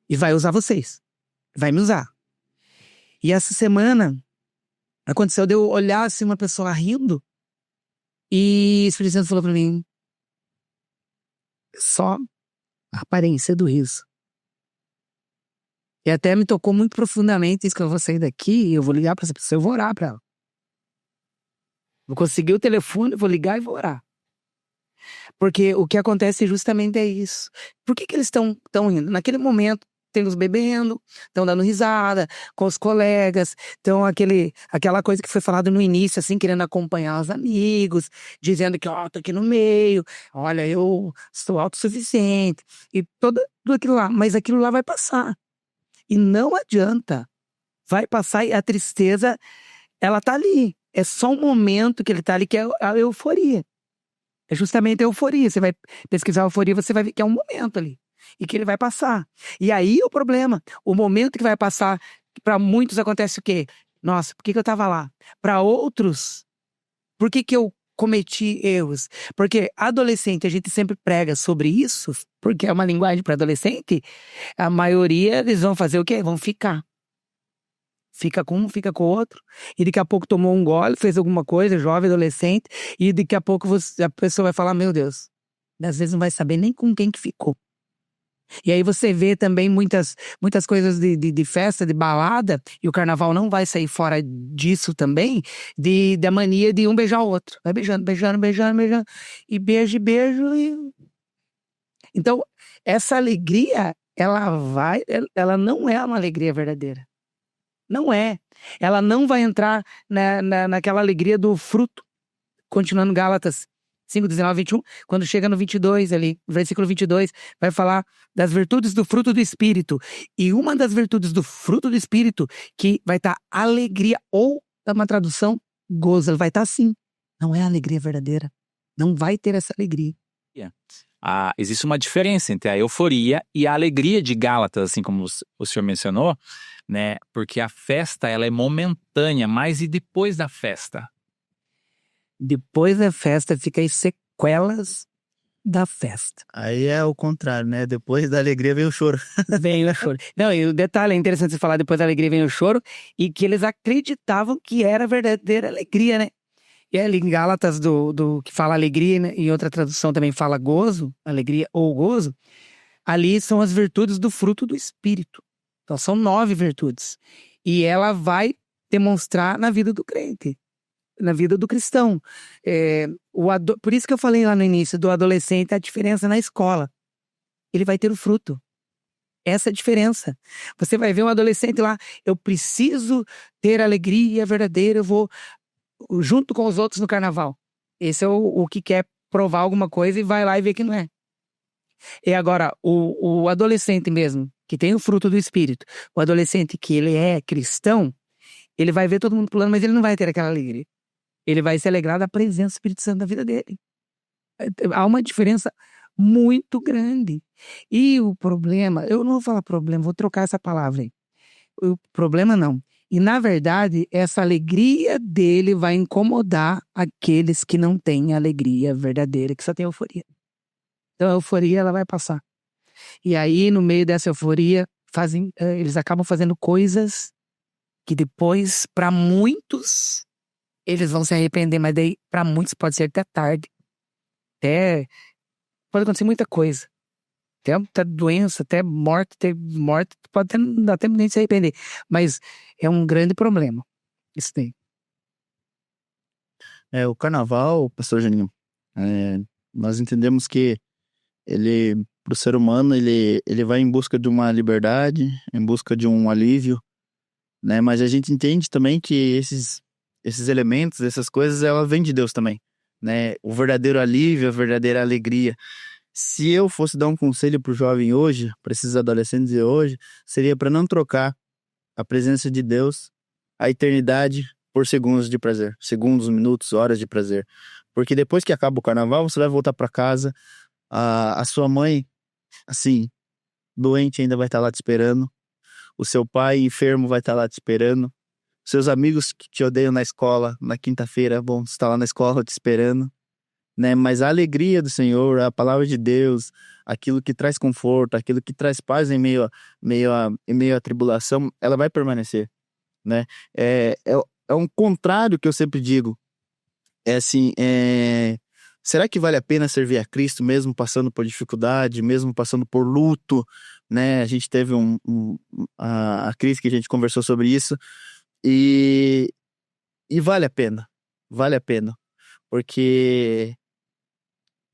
E vai usar vocês. Vai me usar. E essa semana, aconteceu de eu olhar assim uma pessoa rindo. E o Espírito Santo falou pra mim: só a aparência do riso. E até me tocou muito profundamente isso, que eu vou sair daqui e eu vou ligar pra essa pessoa, eu vou orar pra ela. Vou conseguir o telefone, vou ligar e vou orar. Porque o que acontece justamente é isso. Por que eles estão indo? Naquele momento, tem os bebendo, estão dando risada com os colegas, então aquela coisa que foi falada no início, assim, querendo acompanhar os amigos, dizendo que, tô aqui no meio, olha, eu sou autossuficiente, e tudo aquilo lá. Mas aquilo lá vai passar. E não adianta. Vai passar e a tristeza, ela tá ali. É só um momento que ele tá ali, que é a euforia. É justamente a euforia. Você vai pesquisar a euforia, você vai ver que é um momento ali. E que ele vai passar. E aí o problema, o momento que vai passar, para muitos acontece o quê? Nossa, por que eu tava lá? Para outros, por que eu cometi erros? Porque adolescente, a gente sempre prega sobre isso, porque é uma linguagem para adolescente, a maioria eles vão fazer o quê? Vão ficar. Fica com um, fica com o outro, e daqui a pouco tomou um gole, fez alguma coisa, jovem, adolescente, e daqui a pouco a pessoa vai falar, meu Deus, às vezes não vai saber nem com quem que ficou. E aí você vê também muitas coisas de festa, de balada, e o carnaval não vai sair fora disso também, da mania de um beijar o outro. Vai beijando, e beijo, e... Então, essa alegria, ela não é uma alegria verdadeira. Não é. Ela não vai entrar naquela alegria do fruto. Continuando Gálatas 5, 19, 21, quando chega no 22 ali, versículo 22, vai falar das virtudes do fruto do Espírito. E uma das virtudes do fruto do Espírito, que vai estar alegria, ou, uma tradução, gozo, vai estar assim. Não é a alegria verdadeira. Não vai ter essa alegria. Existe uma diferença entre a euforia e a alegria de Gálatas, assim como o senhor mencionou, né? Porque a festa, ela é momentânea, mas e depois da festa? Depois da festa fica as sequelas da festa. Aí é o contrário, né? Depois da alegria vem o choro. Vem o choro. Não, e o detalhe é interessante você falar, depois da alegria vem o choro, e que eles acreditavam que era verdadeira alegria, né? E ali em Gálatas, do que fala alegria, né? E outra tradução também fala gozo, alegria ou gozo, ali são as virtudes do fruto do Espírito. Então são 9 virtudes. E ela vai demonstrar na vida do crente, na vida do cristão. Por isso que eu falei lá no início, do adolescente, a diferença na escola. Ele vai ter o fruto. Essa é a diferença. Você vai ver um adolescente lá, eu preciso ter alegria verdadeira, eu vou junto com os outros no carnaval. Esse é o que quer provar alguma coisa e vai lá e vê que não é. E agora, o adolescente mesmo, que tem o fruto do Espírito, o adolescente que ele é cristão, ele vai ver todo mundo pulando, mas ele não vai ter aquela alegria. Ele vai se alegrar da presença do Espírito Santo na vida dele. Há uma diferença muito grande. E o problema, eu não vou falar problema, vou trocar essa palavra aí. O problema não. E na verdade, essa alegria dele vai incomodar aqueles que não têm alegria verdadeira, que só tem euforia. Então a euforia ela vai passar. E aí, no meio dessa euforia, eles acabam fazendo coisas que depois, para muitos, eles vão se arrepender, mas daí, para muitos, pode ser até tarde. Pode acontecer muita coisa. Até doença, até morte, pode até nem se arrepender. Mas é um grande problema. Isso daí. O carnaval, pastor Janinho, nós entendemos que ele, para o ser humano, ele vai em busca de uma liberdade, em busca de um alívio, né? Mas a gente entende também que esses elementos, essas coisas, ela vem de Deus também, né? O verdadeiro alívio, a verdadeira alegria. Se eu fosse dar um conselho para o jovem hoje, para esses adolescentes de hoje, seria para não trocar a presença de Deus, a eternidade, por segundos de prazer. Segundos, minutos, horas de prazer. Porque depois que acaba o carnaval, você vai voltar para casa, a sua mãe, assim, doente ainda vai estar lá te esperando, o seu pai enfermo vai estar lá te esperando, seus amigos que te odeiam na escola, na quinta-feira, vão estar lá na escola te esperando, né? Mas a alegria do Senhor, a palavra de Deus, aquilo que traz conforto, aquilo que traz paz em meio à tribulação, ela vai permanecer, né? É um contrário que eu sempre digo, será que vale a pena servir a Cristo mesmo passando por dificuldade, mesmo passando por luto, né? A gente teve a crise que a gente conversou sobre isso e vale a pena, porque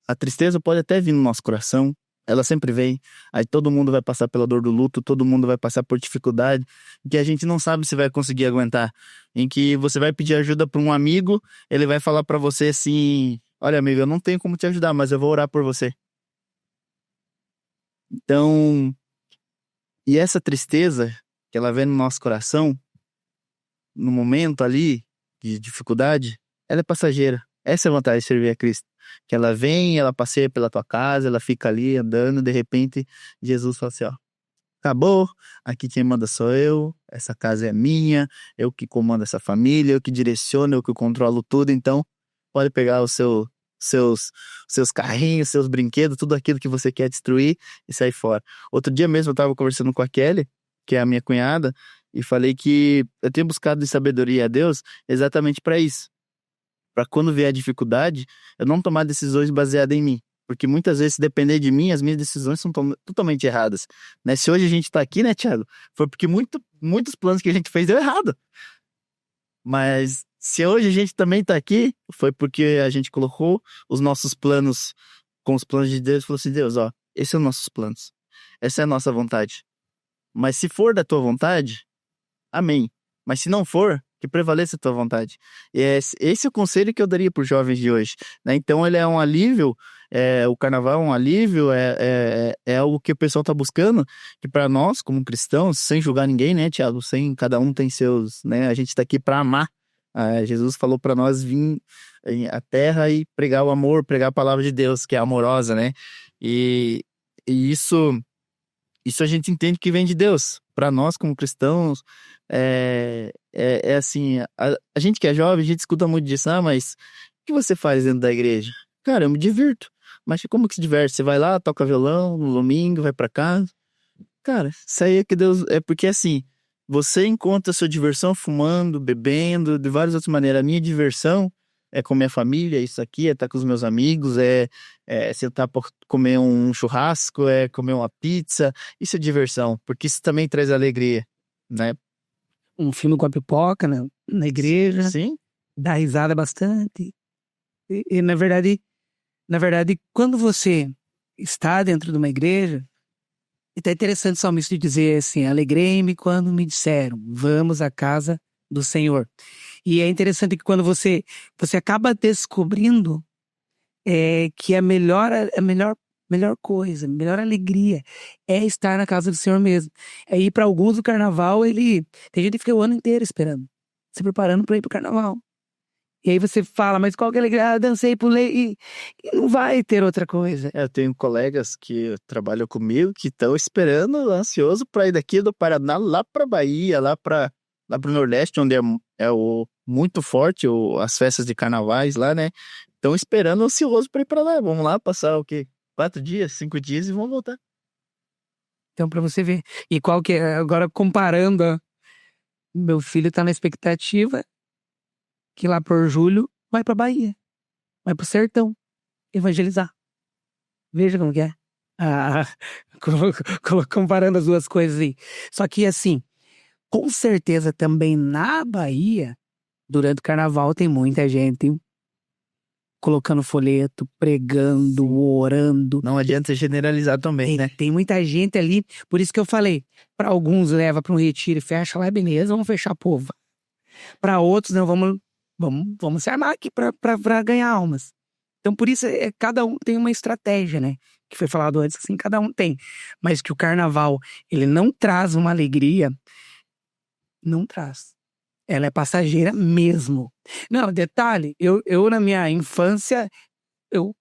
a tristeza pode até vir no nosso coração, ela sempre vem, aí todo mundo vai passar pela dor do luto, todo mundo vai passar por dificuldade, que a gente não sabe se vai conseguir aguentar, em que você vai pedir ajuda para um amigo, ele vai falar para você assim, olha amigo, eu não tenho como te ajudar, mas eu vou orar por você. Então, e essa tristeza que ela vem no nosso coração, no momento ali de dificuldade, ela é passageira. Essa é a vantagem de servir a Cristo. Que ela vem, ela passeia pela tua casa, ela fica ali andando, de repente Jesus fala assim, ó, acabou, aqui quem manda sou eu, essa casa é minha, eu que comando essa família, eu que direciono, eu que controlo tudo, então pode pegar os seus carrinhos, seus brinquedos, tudo aquilo que você quer destruir e sair fora. Outro dia mesmo eu estava conversando com a Kelly, que é a minha cunhada, e falei que eu tenho buscado de sabedoria a Deus exatamente para isso. Para quando vier a dificuldade, eu não tomar decisões baseadas em mim. Porque muitas vezes, se depender de mim, as minhas decisões são totalmente erradas. Né? Se hoje a gente está aqui, né, Thiago? Foi porque muitos planos que a gente fez deu errado. Mas se hoje a gente também está aqui, foi porque a gente colocou os nossos planos com os planos de Deus e falou assim, Deus, ó, esses são nossos planos. Essa é a nossa vontade. Mas se for da tua vontade, amém. Mas se não for, que prevaleça a tua vontade. E esse é o conselho que eu daria para os jovens de hoje. Né? Então ele é um alívio, o carnaval é um alívio, é algo que o pessoal está buscando, que para nós, como cristãos, sem julgar ninguém, né, Thiago? Cada um tem seus, né? A gente está aqui para amar. Jesus falou para nós vir à terra e pregar o amor, pregar a palavra de Deus, que é amorosa, né? E isso a gente entende que vem de Deus. Para nós, como cristãos, assim, a gente que é jovem, a gente escuta muito disso, mas o que você faz dentro da igreja? Cara, eu me divirto. Mas como que se diverte? Você vai lá, toca violão no domingo, vai para casa? Cara, isso aí é que Deus... É porque, assim, você encontra a sua diversão fumando, bebendo, de várias outras maneiras. A minha diversão é com minha família, é isso aqui, é estar com os meus amigos, é sentar para comer um churrasco, é comer uma pizza. Isso é diversão, porque isso também traz alegria, né? Um filme com a pipoca na igreja. Sim. Dá risada bastante. E na verdade, quando você está dentro de uma igreja, e tá interessante o salmista dizer assim, alegrei-me quando me disseram, vamos à casa do Senhor. E é interessante que quando você acaba descobrindo que a melhor melhor coisa, melhor alegria é estar na casa do Senhor mesmo. Aí, para alguns, o carnaval, tem gente que fica o ano inteiro esperando, se preparando para ir pro carnaval. E aí você fala, mas qual que é a alegria? Dancei, pulei, e não vai ter outra coisa. Eu tenho colegas que trabalham comigo que estão esperando, ansioso para ir daqui do Paraná lá para Bahia, lá para o Nordeste, onde muito forte as festas de carnavais lá, né? Estão esperando, ansioso para ir para lá. Vamos lá passar o quê? 4 dias, 5 dias e vamos voltar. Então, para você ver. E qual que é, agora comparando, meu filho tá na expectativa que lá por julho vai pra Bahia, vai pro sertão, evangelizar. Veja como que é. Comparando as duas coisas aí. Só que assim, com certeza também na Bahia, durante o carnaval tem muita gente colocando folheto, pregando, orando. Não adianta generalizar também, né? Tem muita gente ali, por isso que eu falei, para alguns leva para um retiro e fecha lá, beleza, vamos fechar a povo. Para outros, não, vamos se armar aqui para ganhar almas. Então, por isso, cada um tem uma estratégia, né? Que foi falado antes, assim, cada um tem. Mas que o carnaval, ele não traz uma alegria, não traz. Ela é passageira mesmo. Não, detalhe, eu na minha infância, eu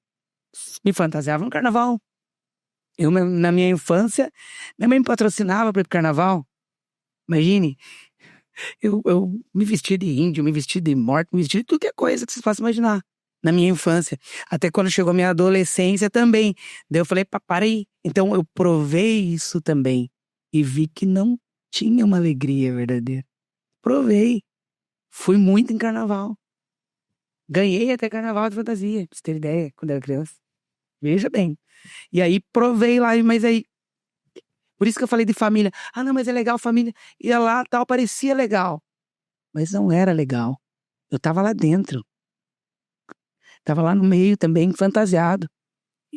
me fantasiava no carnaval. Na minha infância, minha mãe me patrocinava para ir pro carnaval. Imagine, eu me vesti de índio, me vesti de morto, me vesti de tudo que é coisa que vocês possam imaginar. Na minha infância. Até quando chegou a minha adolescência também. Daí eu falei, para aí. Então eu provei isso também. E vi que não tinha uma alegria verdadeira. Provei. Fui muito em carnaval. Ganhei até carnaval de fantasia, pra você ter ideia, quando era criança. Veja bem. E aí provei lá, mas aí... Por isso que eu falei de família. Ah, não, mas é legal, família. Ia lá, tal, parecia legal. Mas não era legal. Eu tava lá dentro. Tava lá no meio também, fantasiado.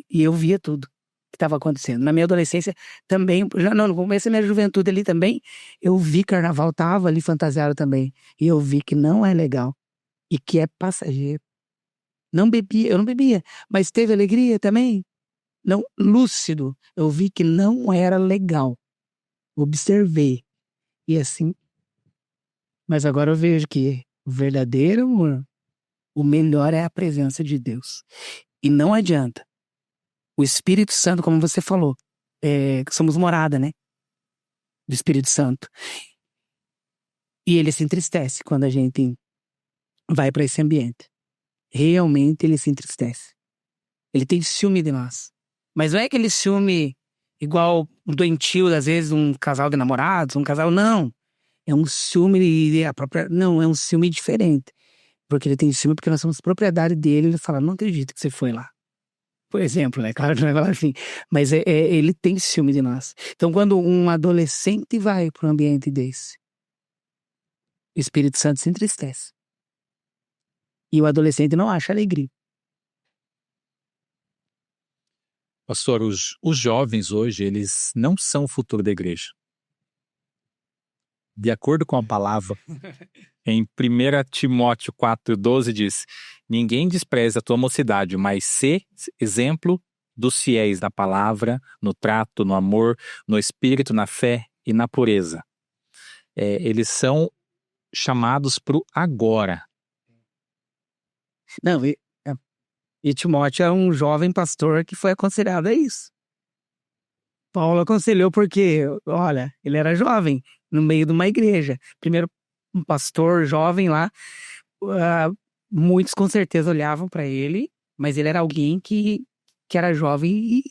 E eu via tudo que estava acontecendo. Na minha adolescência também, no começo da minha juventude ali também, eu vi carnaval, tava ali fantasiado também. E eu vi que não é legal. E que é passageiro. Não bebia, eu não bebia, mas teve alegria também. Não, lúcido. Eu vi que não era legal. Observei. E assim. Mas agora eu vejo que o verdadeiro amor, o melhor é a presença de Deus. E não adianta. O Espírito Santo, como você falou, somos morada, né? Do Espírito Santo. E ele se entristece quando a gente vai para esse ambiente. Realmente ele se entristece. Ele tem ciúme de nós. Mas não é aquele ciúme igual um doentio, às vezes, um casal de namorados, um casal, não. É um ciúme não, é um ciúme diferente. Porque ele tem ciúme porque nós somos propriedade dele. Ele fala, não acredito que você foi lá. Por exemplo, né? Claro que não é falar assim. Mas ele tem ciúme de nós. Então, quando um adolescente vai para um ambiente desse, o Espírito Santo se entristece. E o adolescente não acha alegria. Pastor, os jovens hoje, eles não são o futuro da igreja. De acordo com a palavra, em 1 Timóteo 4,12 diz: ninguém despreza a tua mocidade, mas sê exemplo dos fiéis na palavra, no trato, no amor, no espírito, na fé e na pureza. Eles chamados para o agora. Não, e Timóteo era um jovem pastor que foi aconselhado a isso. Paulo aconselhou porque, olha, ele era jovem, no meio de uma igreja. Primeiro, um pastor jovem lá, muitos com certeza olhavam para ele, mas ele era alguém que era jovem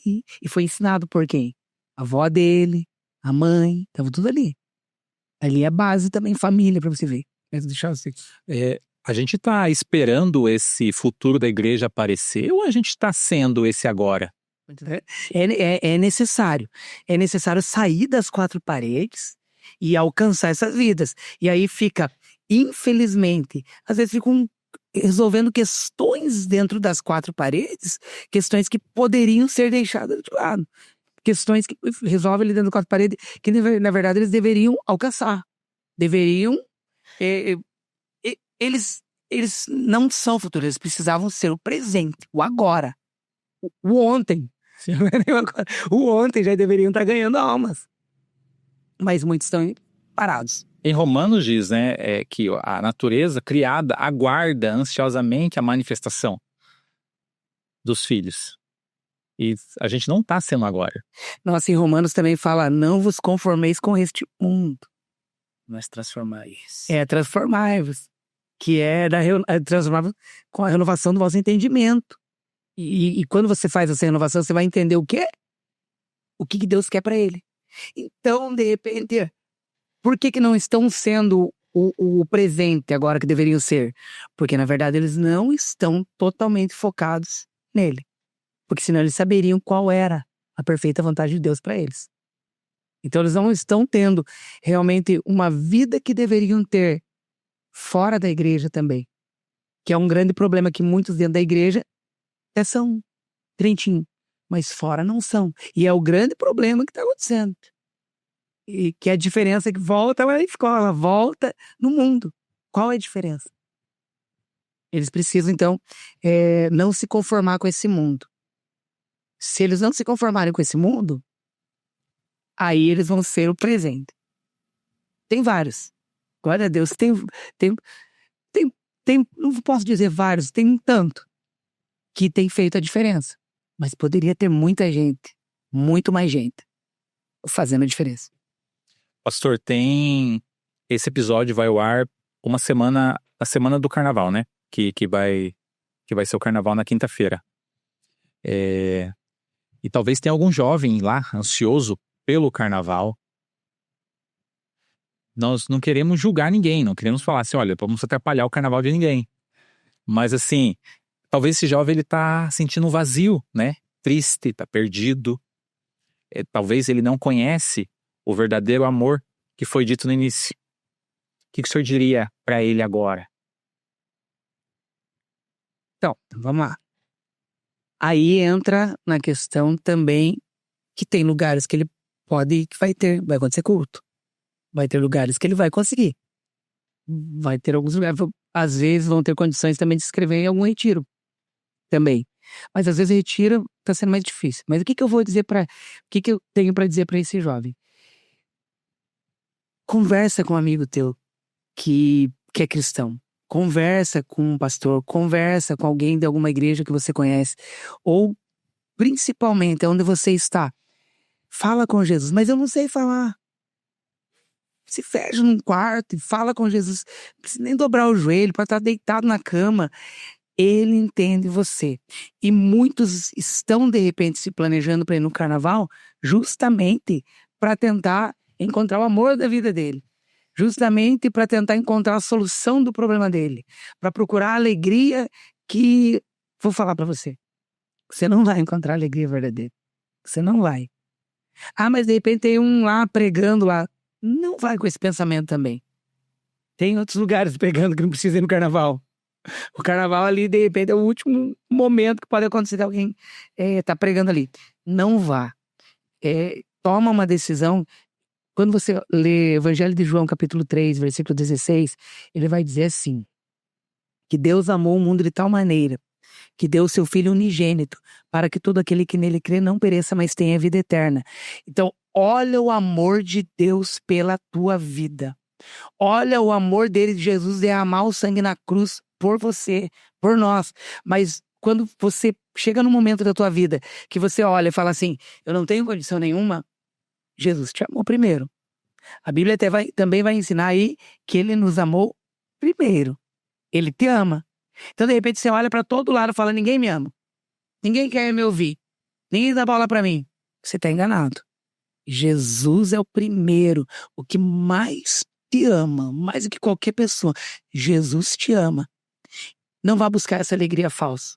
e foi ensinado por quem? A avó dele, a mãe, estava tudo ali. Ali é base também, família, para você ver. Deixa eu ver. A gente está esperando esse futuro da igreja aparecer ou a gente está sendo esse agora? É necessário. É necessário sair das 4 paredes e alcançar essas vidas. E aí fica, infelizmente, às vezes ficam resolvendo questões dentro das 4 paredes, questões que poderiam ser deixadas de lado. Questões que resolvem ali dentro das 4 paredes, que na verdade eles deveriam alcançar. Deveriam... Eles não são futuros, eles precisavam ser o presente, o agora, o ontem. O ontem já deveriam estar ganhando almas. Mas muitos estão parados. Em Romanos diz, né, que a natureza criada aguarda ansiosamente a manifestação dos filhos. E a gente não está sendo agora. Nossa, em Romanos também fala, não vos conformeis com este mundo. Mas transformar-se. Transformai-vos. Que é transformar com a renovação do vosso entendimento. E quando você faz essa renovação, você vai entender o quê? O que Deus quer para ele. Então, de repente, por que não estão sendo o presente agora que deveriam ser? Porque, na verdade, eles não estão totalmente focados nele. Porque senão eles saberiam qual era a perfeita vontade de Deus para eles. Então, eles não estão tendo realmente uma vida que deveriam ter fora da igreja também. Que é um grande problema que muitos dentro da igreja até são crentinhos, mas fora não são. E é o grande problema que está acontecendo. E que é a diferença que volta na escola, volta no mundo. Qual é a diferença? Eles precisam, então, não se conformar com esse mundo. Se eles não se conformarem com esse mundo, aí eles vão ser o presente. Tem vários. Glória a Deus. Tem, não posso dizer vários, tem um tanto que tem feito a diferença. Mas poderia ter muita gente, muito mais gente, fazendo a diferença. Pastor, esse episódio vai ao ar uma semana, a semana do carnaval, né? Que vai ser o carnaval na quinta-feira. E talvez tenha algum jovem lá, ansioso pelo carnaval. Nós não queremos julgar ninguém, não queremos falar assim, olha, vamos atrapalhar o carnaval de ninguém. Mas assim, talvez esse jovem ele tá sentindo um vazio, né? Triste, tá perdido. Talvez ele não conhece o verdadeiro amor que foi dito no início. O que o senhor diria para ele agora? Então, vamos lá. Aí entra na questão também que tem lugares que ele pode, que vai acontecer culto. Vai ter lugares que ele vai conseguir. Vai ter alguns lugares, às vezes vão ter condições também de se inscrever em algum retiro. Também. Mas às vezes o retiro está sendo mais difícil. Mas o que eu vou dizer o que eu tenho para dizer para esse jovem? Conversa com um amigo teu que é cristão. Conversa com um pastor, conversa com alguém de alguma igreja que você conhece. Ou, principalmente, onde você está. Fala com Jesus. Mas eu não sei falar. Se fecha num quarto e fala com Jesus. Não precisa nem dobrar o joelho, pode estar deitado na cama. Ele entende você. E muitos estão, de repente, se planejando para ir no carnaval justamente para tentar encontrar o amor da vida dele. Justamente para tentar encontrar a solução do problema dele. Para procurar a alegria que... Vou falar para você. Você não vai encontrar a alegria verdadeira. Você não vai. Ah, mas de repente tem um lá pregando lá. Não vai com esse pensamento também. Tem outros lugares pregando que não precisa ir no carnaval. O carnaval ali, de repente, é o último momento que pode acontecer de alguém tá pregando ali. Não vá. Toma uma decisão. Quando você lê Evangelho de João, capítulo 3, versículo 16, ele vai dizer assim, que Deus amou o mundo de tal maneira que deu o seu Filho unigênito para que todo aquele que nele crê não pereça, mas tenha vida eterna. Então, olha o amor de Deus pela tua vida. Olha o amor dele, de Jesus, derramar o sangue na cruz por você, por nós. Mas quando você chega num momento da tua vida que você olha e fala assim, eu não tenho condição nenhuma, Jesus te amou primeiro. A Bíblia também vai ensinar aí que ele nos amou primeiro. Ele te ama. Então, de repente, você olha para todo lado e fala, ninguém me ama. Ninguém quer me ouvir. Ninguém dá bola para mim. Você está enganado. Jesus é o primeiro, o que mais te ama, mais do que qualquer pessoa. Jesus te ama. Não vá buscar essa alegria falsa,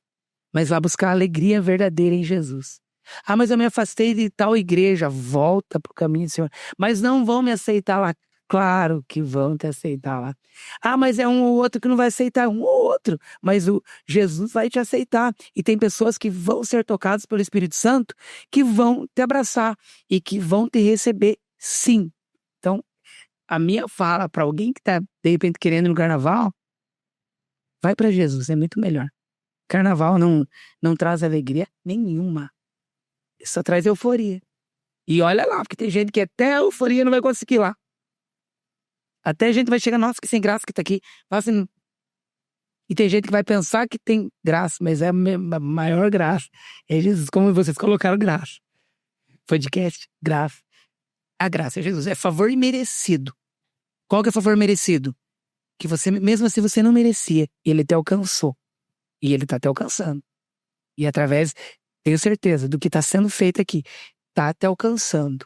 mas vá buscar a alegria verdadeira em Jesus. Ah, mas eu me afastei de tal igreja. Volta para o caminho do Senhor. Mas não vão me aceitar lá. Claro que vão te aceitar lá. Ah, mas é um ou outro que não vai aceitar. Um ou outro. Mas o Jesus vai te aceitar. E tem pessoas que vão ser tocadas pelo Espírito Santo que vão te abraçar e que vão te receber, sim. Então, a minha fala para alguém que está, de repente, querendo ir no carnaval, vai para Jesus, é muito melhor. Carnaval não traz alegria nenhuma. Isso traz euforia. E olha lá, porque tem gente que até a euforia não vai conseguir lá. Até a gente vai chegar, nossa, que sem graça que tá aqui. Assim, e tem gente que vai pensar que tem graça, mas é a maior graça. É Jesus, como vocês colocaram graça. Podcast, graça. A graça é Jesus, é favor imerecido. Qual que é o favor merecido? Que você, mesmo se você não merecia, ele te alcançou. E ele tá te alcançando. E através, tenho certeza, do que tá sendo feito aqui, tá te alcançando.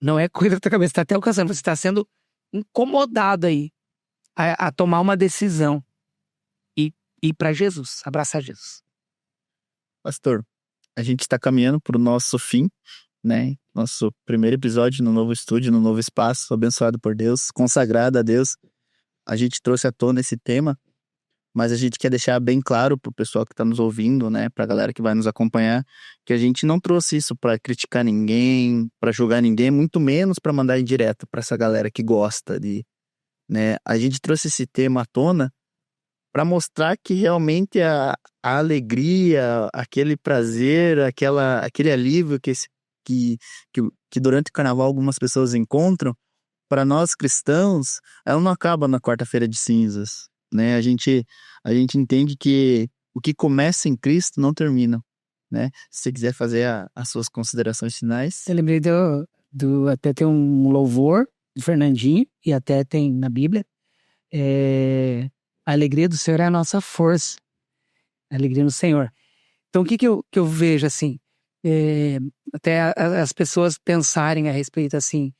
Não é coisa da tua cabeça, tá te alcançando. Você tá sendo incomodado aí a tomar uma decisão e ir pra Jesus, abraçar Jesus. Pastor, a gente está caminhando para o nosso fim, né? Nosso primeiro episódio no novo estúdio, no novo espaço, abençoado por Deus, consagrado a Deus. A gente trouxe à tona esse tema, mas a gente quer deixar bem claro pro pessoal que está nos ouvindo, né? Pra galera que vai nos acompanhar, que a gente não trouxe isso para criticar ninguém, para julgar ninguém, muito menos para mandar indireta para essa galera que gosta de, né? A gente trouxe esse tema à tona para mostrar que realmente a alegria, aquele prazer, aquele alívio que durante o carnaval algumas pessoas encontram, para nós cristãos, ela não acaba na quarta-feira de cinzas, né? A gente entende que o que começa em Cristo não termina, né? Se você quiser fazer as suas considerações finais. Eu lembrei até tem um louvor do Fernandinho, e até tem na Bíblia, a alegria do Senhor é a nossa força. A alegria no Senhor. Então, o que eu vejo, assim? Até as pessoas pensarem a respeito, assim,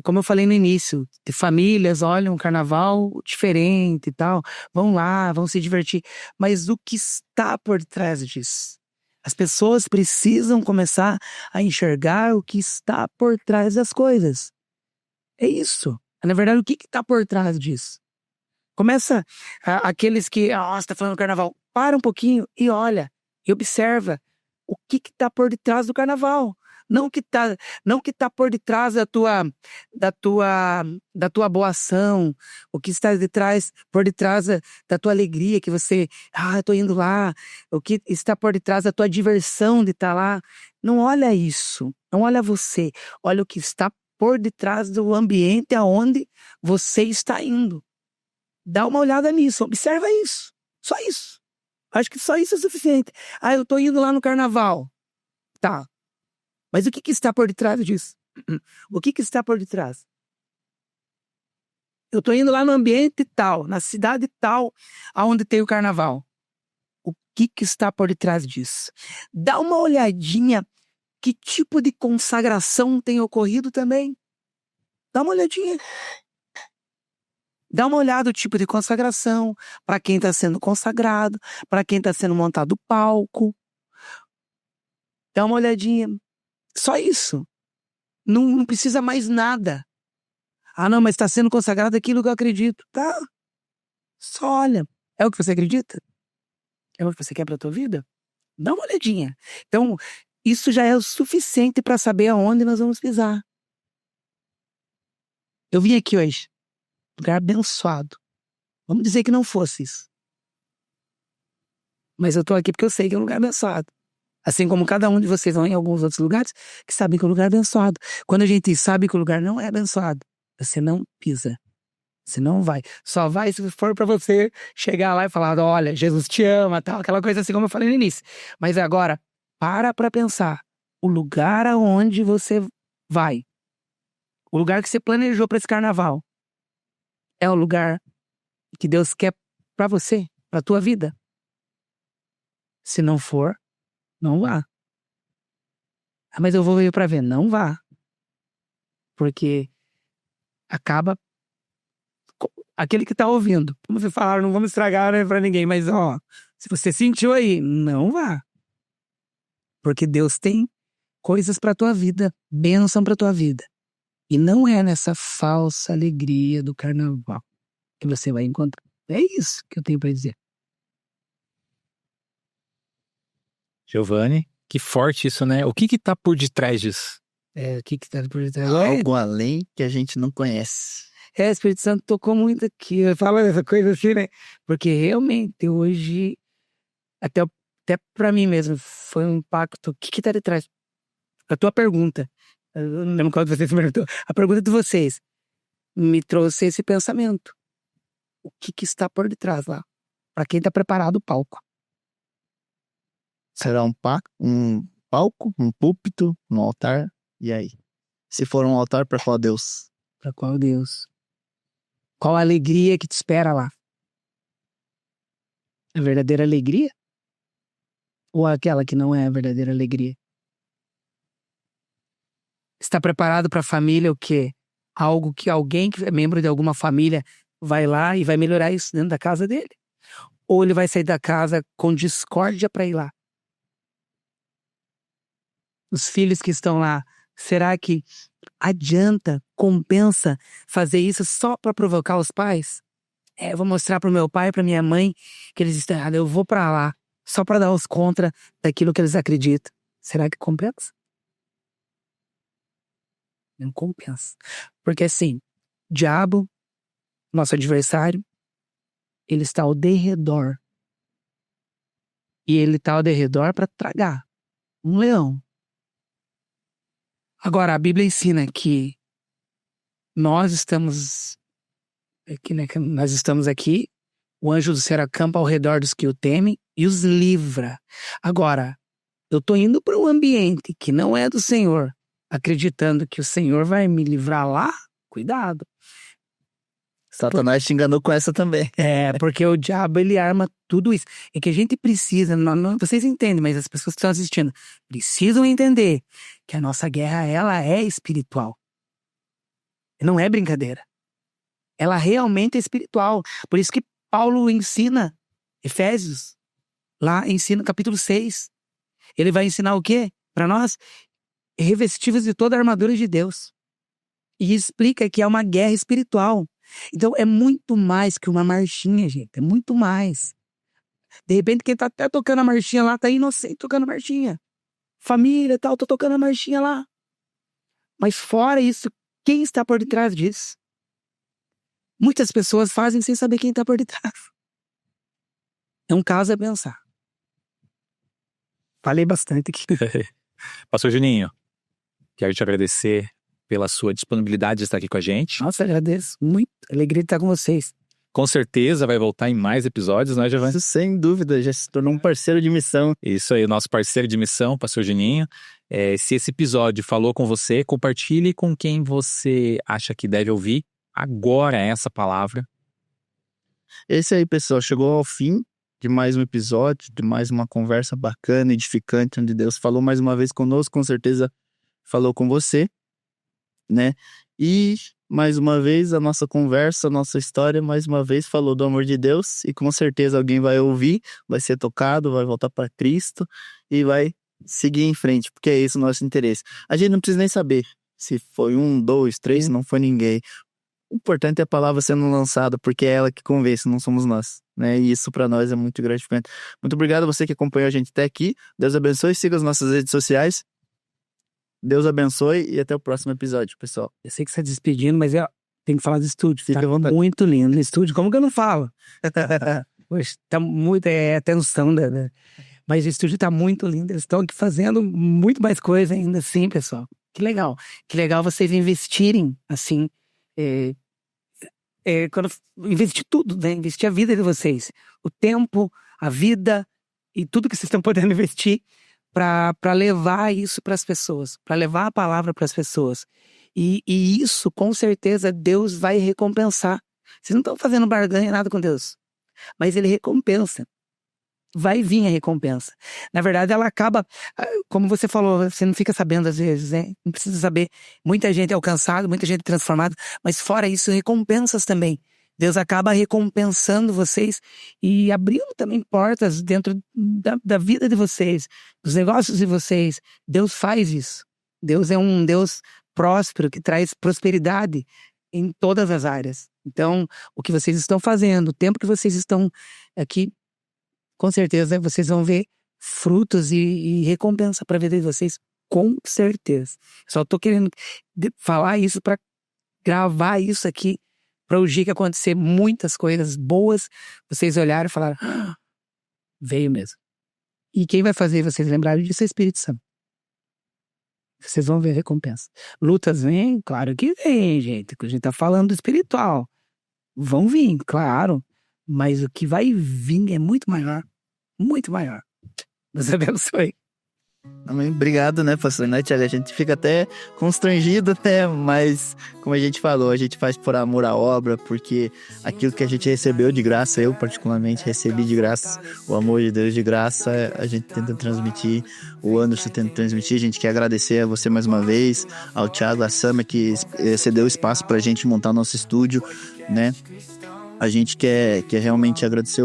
como eu falei no início, de famílias olham um carnaval diferente e tal, vão lá, vão se divertir. Mas o que está por trás disso? As pessoas precisam começar a enxergar o que está por trás das coisas. É isso. Na verdade, o que está por trás disso? Começa aqueles que, você tá falando do carnaval, para um pouquinho e olha, e observa o que tá por detrás do carnaval. Não que tá por detrás da tua boa ação, o que está por detrás da tua alegria, que você, eu tô indo lá, o que está por detrás da tua diversão de estar lá. Não olha isso, não olha você, olha o que está por detrás do ambiente aonde você está indo. Dá uma olhada nisso, observa isso. Só isso. Acho que só isso é suficiente. Eu tô indo lá no carnaval. Tá. Mas o que está por detrás disso? O que está por detrás? Eu tô indo lá no ambiente tal, na cidade tal, aonde tem o carnaval. O que está por detrás disso? Dá uma olhadinha que tipo de consagração tem ocorrido também. Dá uma olhadinha. Dá uma olhada no tipo de consagração, para quem está sendo consagrado, para quem está sendo montado o palco. Dá uma olhadinha. Só isso. Não precisa mais nada. Não, mas está sendo consagrado aquilo que eu acredito. Tá. Só olha. É o que você acredita? É o que você quer para a tua vida? Dá uma olhadinha. Então, isso já é o suficiente para saber aonde nós vamos pisar. Eu vim aqui hoje. Lugar abençoado. Vamos dizer que não fosse isso. Mas eu tô aqui porque eu sei que é um lugar abençoado. Assim como cada um de vocês vão em alguns outros lugares que sabem que é um lugar abençoado. Quando a gente sabe que o lugar não é abençoado, você não pisa. Você não vai. Só vai se for pra você chegar lá e falar, olha, Jesus te ama, tal, aquela coisa assim como eu falei no início. Mas agora, para pensar. O lugar aonde você vai. O lugar que você planejou pra esse carnaval. É o lugar que Deus quer pra você, pra tua vida. Se não for, não vá. Mas eu vou ver pra ver. Não vá. Porque acaba... Aquele que tá ouvindo. Como vocês falaram, não vamos estragar, né, pra ninguém. Mas, se você sentiu aí, não vá. Porque Deus tem coisas pra tua vida. Bênção pra tua vida. E não é nessa falsa alegria do carnaval que você vai encontrar. É isso que eu tenho pra dizer. Giovanni, que forte isso, né? O que tá por detrás disso? O que tá por detrás? Algo além que a gente não conhece. O Espírito Santo tocou muito aqui. Eu falo essa coisa assim, né? Porque realmente hoje, até pra mim mesmo, foi um impacto. O que tá detrás? A tua pergunta, eu não lembro qual de vocês me perguntou, a pergunta de vocês me trouxe esse pensamento. O que está por detrás lá? Para quem está preparado o palco. Será um palco, um púlpito, um altar? E aí? Se for um altar, para qual Deus? Para qual Deus? Qual a alegria que te espera lá? A verdadeira alegria? Ou aquela que não é a verdadeira alegria? Está preparado para a família o quê? Algo que alguém que é membro de alguma família vai lá e vai melhorar isso dentro da casa dele? Ou ele vai sair da casa com discórdia para ir lá? Os filhos que estão lá, será que adianta, compensa fazer isso só para provocar os pais? Eu vou mostrar pro meu pai e pra minha mãe que eles estão errados. Eu vou pra lá só pra dar os contra daquilo que eles acreditam. Será que compensa? Não compensa. Porque assim, diabo, nosso adversário, ele está ao derredor. E ele está ao derredor pra tragar. Um leão. Agora, a Bíblia ensina que nós estamos aqui, o anjo do Senhor acampa ao redor dos que o temem e os livra. Agora, eu tô indo para um ambiente que não é do Senhor, acreditando que o Senhor vai me livrar lá? Cuidado. Satanás te enganou com essa também. Porque o diabo, ele arma tudo isso. É que a gente precisa, vocês entendem, mas as pessoas que estão assistindo precisam entender que a nossa guerra, ela é espiritual. Não é brincadeira. Ela realmente é espiritual. Por isso que Paulo ensina, Efésios, lá ensina capítulo 6. Ele vai ensinar o quê? Para nós, revestivos de toda a armadura de Deus. E explica que é uma guerra espiritual. Então é muito mais que uma marchinha, gente. É muito mais. De repente quem tá até tocando a marchinha lá tá inocente tocando a marchinha. Família e tal, tô tocando a marchinha lá. Mas fora isso, quem está por detrás disso? Muitas pessoas fazem sem saber quem está por detrás. É um caso a pensar. Falei bastante aqui. Pastor Juninho, quero te agradecer pela sua disponibilidade de estar aqui com a gente. Nossa, agradeço muito. Alegria de estar com vocês. Com certeza vai voltar em mais episódios, né, Giovanni? Isso, sem dúvida, já se tornou um parceiro de missão. Isso aí, o nosso parceiro de missão, Pastor Juninho. Se esse episódio falou com você, compartilhe com quem você acha que deve ouvir agora essa palavra. Esse aí, pessoal, chegou ao fim de mais um episódio, de mais uma conversa bacana, edificante, onde Deus falou mais uma vez conosco, com certeza falou com você, né? E mais uma vez a nossa conversa, a nossa história, mais uma vez falou do amor de Deus, e com certeza alguém vai ouvir, vai ser tocado, vai voltar para Cristo e vai seguir em frente, porque é esse o nosso interesse. A gente não precisa nem saber se foi 1, 2, 3, se não foi ninguém. O importante é a palavra sendo lançada, porque é ela que convence, não somos nós, né? E isso para nós é muito gratificante. Muito obrigado a você que acompanhou a gente até aqui. Deus abençoe, siga as nossas redes sociais. Deus abençoe e até o próximo episódio, pessoal. Eu sei que você está despedindo, mas eu tenho que falar do estúdio. Fica à vontade. Muito lindo o estúdio. Como que eu não falo? Poxa, tá muito, até noção, né? Mas o estúdio tá muito lindo. Eles estão aqui fazendo muito mais coisa ainda assim, pessoal. Que legal. Que legal vocês investirem, assim, quando investir tudo, né? Investir a vida de vocês. O tempo, a vida e tudo que vocês estão podendo investir para levar isso para as pessoas, para levar a palavra para as pessoas. E isso, com certeza, Deus vai recompensar. Vocês não estão fazendo barganha nada com Deus, mas Ele recompensa. Vai vir a recompensa. Na verdade, ela acaba, como você falou, você não fica sabendo às vezes, né? Não precisa saber. Muita gente é alcançada, muita gente é transformada, mas fora isso, recompensas também. Deus acaba recompensando vocês e abrindo também portas dentro da vida de vocês, dos negócios de vocês. Deus faz isso. Deus é um Deus próspero que traz prosperidade em todas as áreas. Então, o que vocês estão fazendo, o tempo que vocês estão aqui, com certeza vocês vão ver frutos e recompensa para a vida de vocês, com certeza. Só tô querendo falar isso para gravar isso aqui, para o dia que acontecer muitas coisas boas, vocês olharem e falaram, veio mesmo. E quem vai fazer vocês lembrarem disso é o Espírito Santo. vocês vão ver a recompensa. Lutas vêm? Claro que vem, gente. A gente tá falando do espiritual. Vão vir, claro. Mas o que vai vir é muito maior. Muito maior. Deus abençoe. Amém. Obrigado, né, pastor Nath? A gente fica até constrangido, né? Mas, como a gente falou, a gente faz por amor à obra, porque aquilo que a gente recebeu de graça, eu particularmente recebi de graça, o amor de Deus de graça, a gente tenta transmitir, o Anderson tenta transmitir. A gente quer agradecer a você mais uma vez, ao Thiago, a Sama, que cedeu espaço pra gente montar o nosso estúdio, né? A gente quer realmente agradecer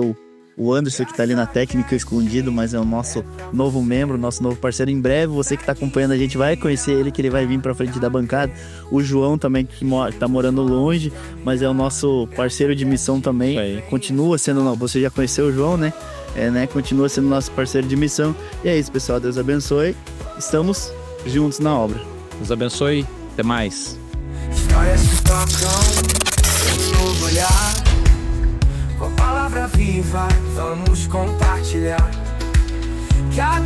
o Anderson, que tá ali na técnica escondido, mas é o nosso novo membro, nosso novo parceiro. Em breve, você que tá acompanhando a gente vai conhecer ele, que ele vai vir pra frente da bancada. O João também, que tá morando longe, mas é o nosso parceiro de missão também. Continua sendo, você já conheceu o João, né? Continua sendo nosso parceiro de missão. E é isso, pessoal. Deus abençoe. Estamos juntos na obra. Deus abençoe. Até mais. Histórias que tocam, um novo olhar. Com a palavra viva, vamos compartilhar. Que a